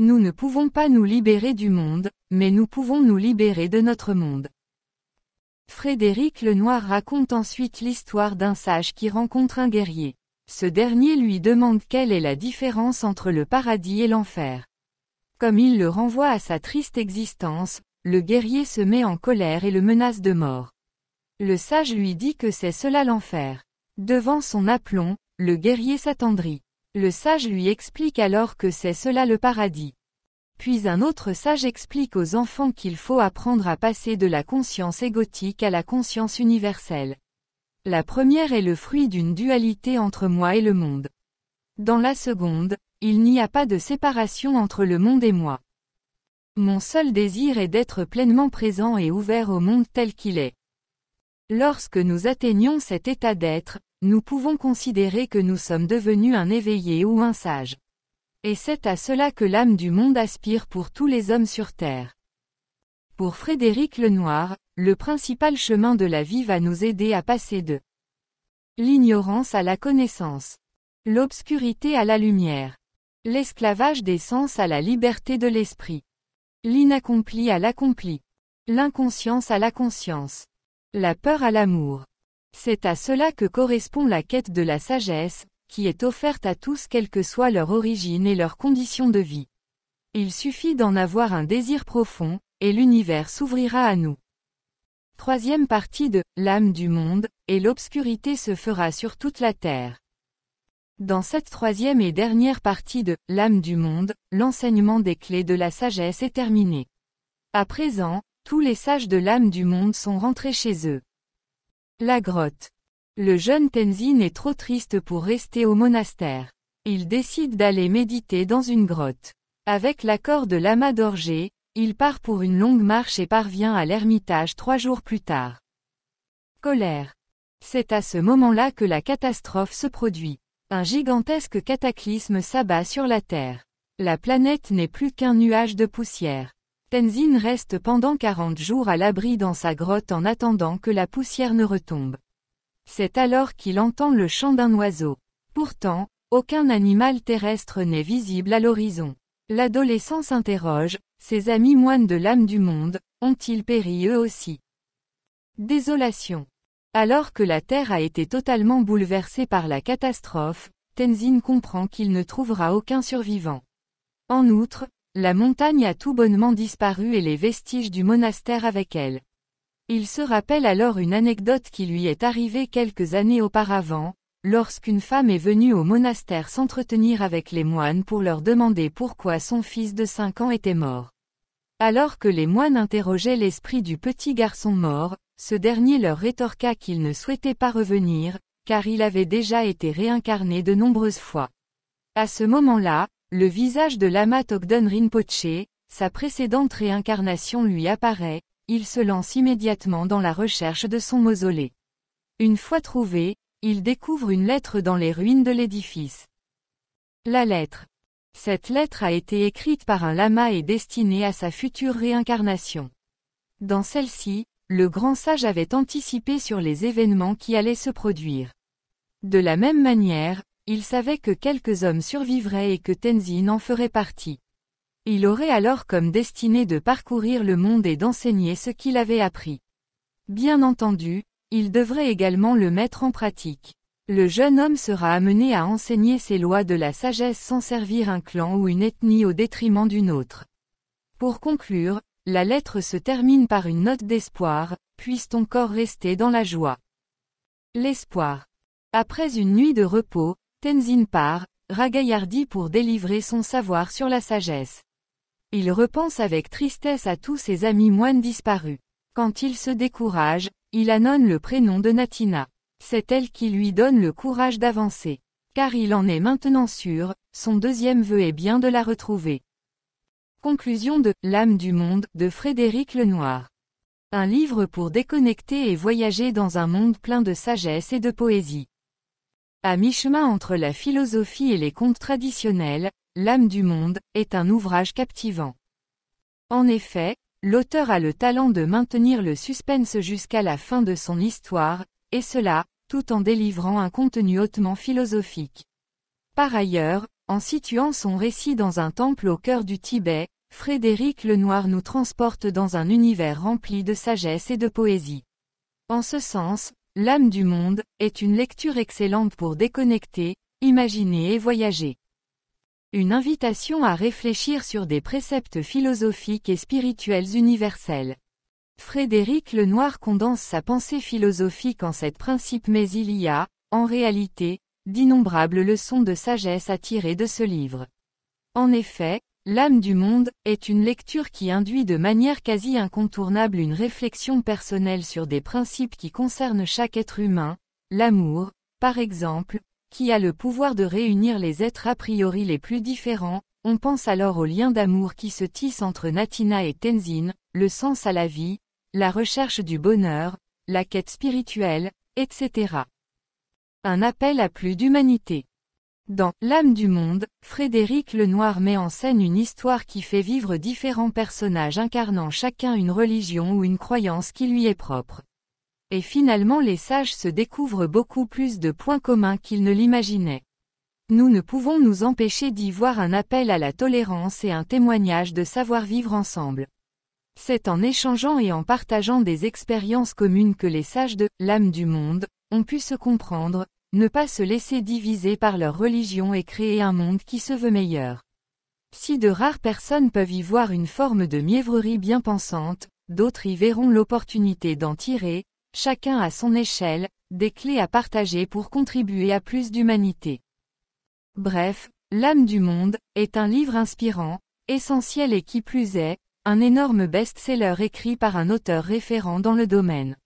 Speaker 2: Nous ne pouvons pas nous libérer du monde, mais nous pouvons nous libérer de notre monde. Frédéric Lenoir raconte ensuite l'histoire d'un sage qui rencontre un guerrier. Ce dernier lui demande quelle est la différence entre le paradis et l'enfer. Comme il le renvoie à sa triste existence, le guerrier se met en colère et le menace de mort. Le sage lui dit que c'est cela l'enfer. Devant son aplomb, le guerrier s'attendrit. Le sage lui explique alors que c'est cela le paradis. Puis un autre sage explique aux enfants qu'il faut apprendre à passer de la conscience égotique à la conscience universelle. La première est le fruit d'une dualité entre moi et le monde. Dans la seconde, il n'y a pas de séparation entre le monde et moi. Mon seul désir est d'être pleinement présent et ouvert au monde tel qu'il est. Lorsque nous atteignons cet état d'être, nous pouvons considérer que nous sommes devenus un éveillé ou un sage. Et c'est à cela que l'âme du monde aspire pour tous les hommes sur terre. Pour Frédéric Lenoir, le principal chemin de la vie va nous aider à passer de l'ignorance à la connaissance, l'obscurité à la lumière, l'esclavage des sens à la liberté de l'esprit, l'inaccompli à l'accompli, l'inconscience à la conscience, la peur à l'amour. C'est à cela que correspond la quête de la sagesse, qui est offerte à tous quelle que soit leur origine et leurs conditions de vie. Il suffit d'en avoir un désir profond, et l'univers s'ouvrira à nous. Troisième partie de « L'âme du monde », et l'obscurité se fera sur toute la terre. Dans cette troisième et dernière partie de « L'âme du monde », l'enseignement des clés de la sagesse est terminé. À présent, tous les sages de l'âme du monde sont rentrés chez eux. La grotte. Le jeune Tenzin est trop triste pour rester au monastère. Il décide d'aller méditer dans une grotte. Avec l'accord de lama Dorje, il part pour une longue marche et parvient à l'ermitage 3 jours plus tard. Colère. C'est à ce moment-là que la catastrophe se produit. Un gigantesque cataclysme s'abat sur la Terre. La planète n'est plus qu'un nuage de poussière. Tenzin reste pendant 40 jours à l'abri dans sa grotte en attendant que la poussière ne retombe. C'est alors qu'il entend le chant d'un oiseau. Pourtant, aucun animal terrestre n'est visible à l'horizon. L'adolescent s'interroge, ses amis moines de l'âme du monde, ont-ils péri eux aussi? Désolation. Alors que la Terre a été totalement bouleversée par la catastrophe, Tenzin comprend qu'il ne trouvera aucun survivant. En outre, la montagne a tout bonnement disparu et les vestiges du monastère avec elle. Il se rappelle alors une anecdote qui lui est arrivée quelques années auparavant, lorsqu'une femme est venue au monastère s'entretenir avec les moines pour leur demander pourquoi son fils de 5 ans était mort. Alors que les moines interrogeaient l'esprit du petit garçon mort, ce dernier leur rétorqua qu'il ne souhaitait pas revenir, car il avait déjà été réincarné de nombreuses fois. À ce moment-là, le visage de Lama Togden Rinpoché, sa précédente réincarnation lui apparaît. Il se lance immédiatement dans la recherche de son mausolée. Une fois trouvé, il découvre une lettre dans les ruines de l'édifice. La lettre. Cette lettre a été écrite par un lama et destinée à sa future réincarnation. Dans celle-ci, le grand sage avait anticipé sur les événements qui allaient se produire. De la même manière, il savait que quelques hommes survivraient et que Tenzin en ferait partie. Il aurait alors comme destinée de parcourir le monde et d'enseigner ce qu'il avait appris. Bien entendu, il devrait également le mettre en pratique. Le jeune homme sera amené à enseigner ces lois de la sagesse sans servir un clan ou une ethnie au détriment d'une autre. Pour conclure, la lettre se termine par une note d'espoir, puisse ton corps rester dans la joie. L'espoir. Après une nuit de repos, Tenzin part, ragaillardi pour délivrer son savoir sur la sagesse. Il repense avec tristesse à tous ses amis moines disparus. Quand il se décourage, il annonce le prénom de Natina. C'est elle qui lui donne le courage d'avancer. Car il en est maintenant sûr, son deuxième vœu est bien de la retrouver. Conclusion de « L'âme du monde » de Frédéric Lenoir. Un livre pour déconnecter et voyager dans un monde plein de sagesse et de poésie. À mi-chemin entre la philosophie et les contes traditionnels, L'âme du monde est un ouvrage captivant. En effet, l'auteur a le talent de maintenir le suspense jusqu'à la fin de son histoire, et cela, tout en délivrant un contenu hautement philosophique. Par ailleurs, en situant son récit dans un temple au cœur du Tibet, Frédéric Lenoir nous transporte dans un univers rempli de sagesse et de poésie. En ce sens, L'âme du monde est une lecture excellente pour déconnecter, imaginer et voyager. Une invitation à réfléchir sur des préceptes philosophiques et spirituels universels. Frédéric Lenoir condense sa pensée philosophique en 7 principes, mais il y a, en réalité, d'innombrables leçons de sagesse à tirer de ce livre. En effet, L'âme du monde est une lecture qui induit de manière quasi incontournable une réflexion personnelle sur des principes qui concernent chaque être humain, l'amour, par exemple, qui a le pouvoir de réunir les êtres a priori les plus différents. On pense alors au lien d'amour qui se tisse entre Natina et Tenzin, le sens à la vie, la recherche du bonheur, la quête spirituelle, etc. Un appel à plus d'humanité. Dans L'âme du monde, Frédéric Lenoir met en scène une histoire qui fait vivre différents personnages incarnant chacun une religion ou une croyance qui lui est propre. Et finalement les sages se découvrent beaucoup plus de points communs qu'ils ne l'imaginaient. Nous ne pouvons nous empêcher d'y voir un appel à la tolérance et un témoignage de savoir vivre ensemble. C'est en échangeant et en partageant des expériences communes que les sages de L'âme du monde ont pu se comprendre, ne pas se laisser diviser par leur religion et créer un monde qui se veut meilleur. Si de rares personnes peuvent y voir une forme de mièvrerie bien pensante, d'autres y verront l'opportunité d'en tirer, chacun à son échelle, des clés à partager pour contribuer à plus d'humanité. Bref, L'âme du monde est un livre inspirant, essentiel et qui plus est, un énorme best-seller écrit par un auteur référent dans le domaine.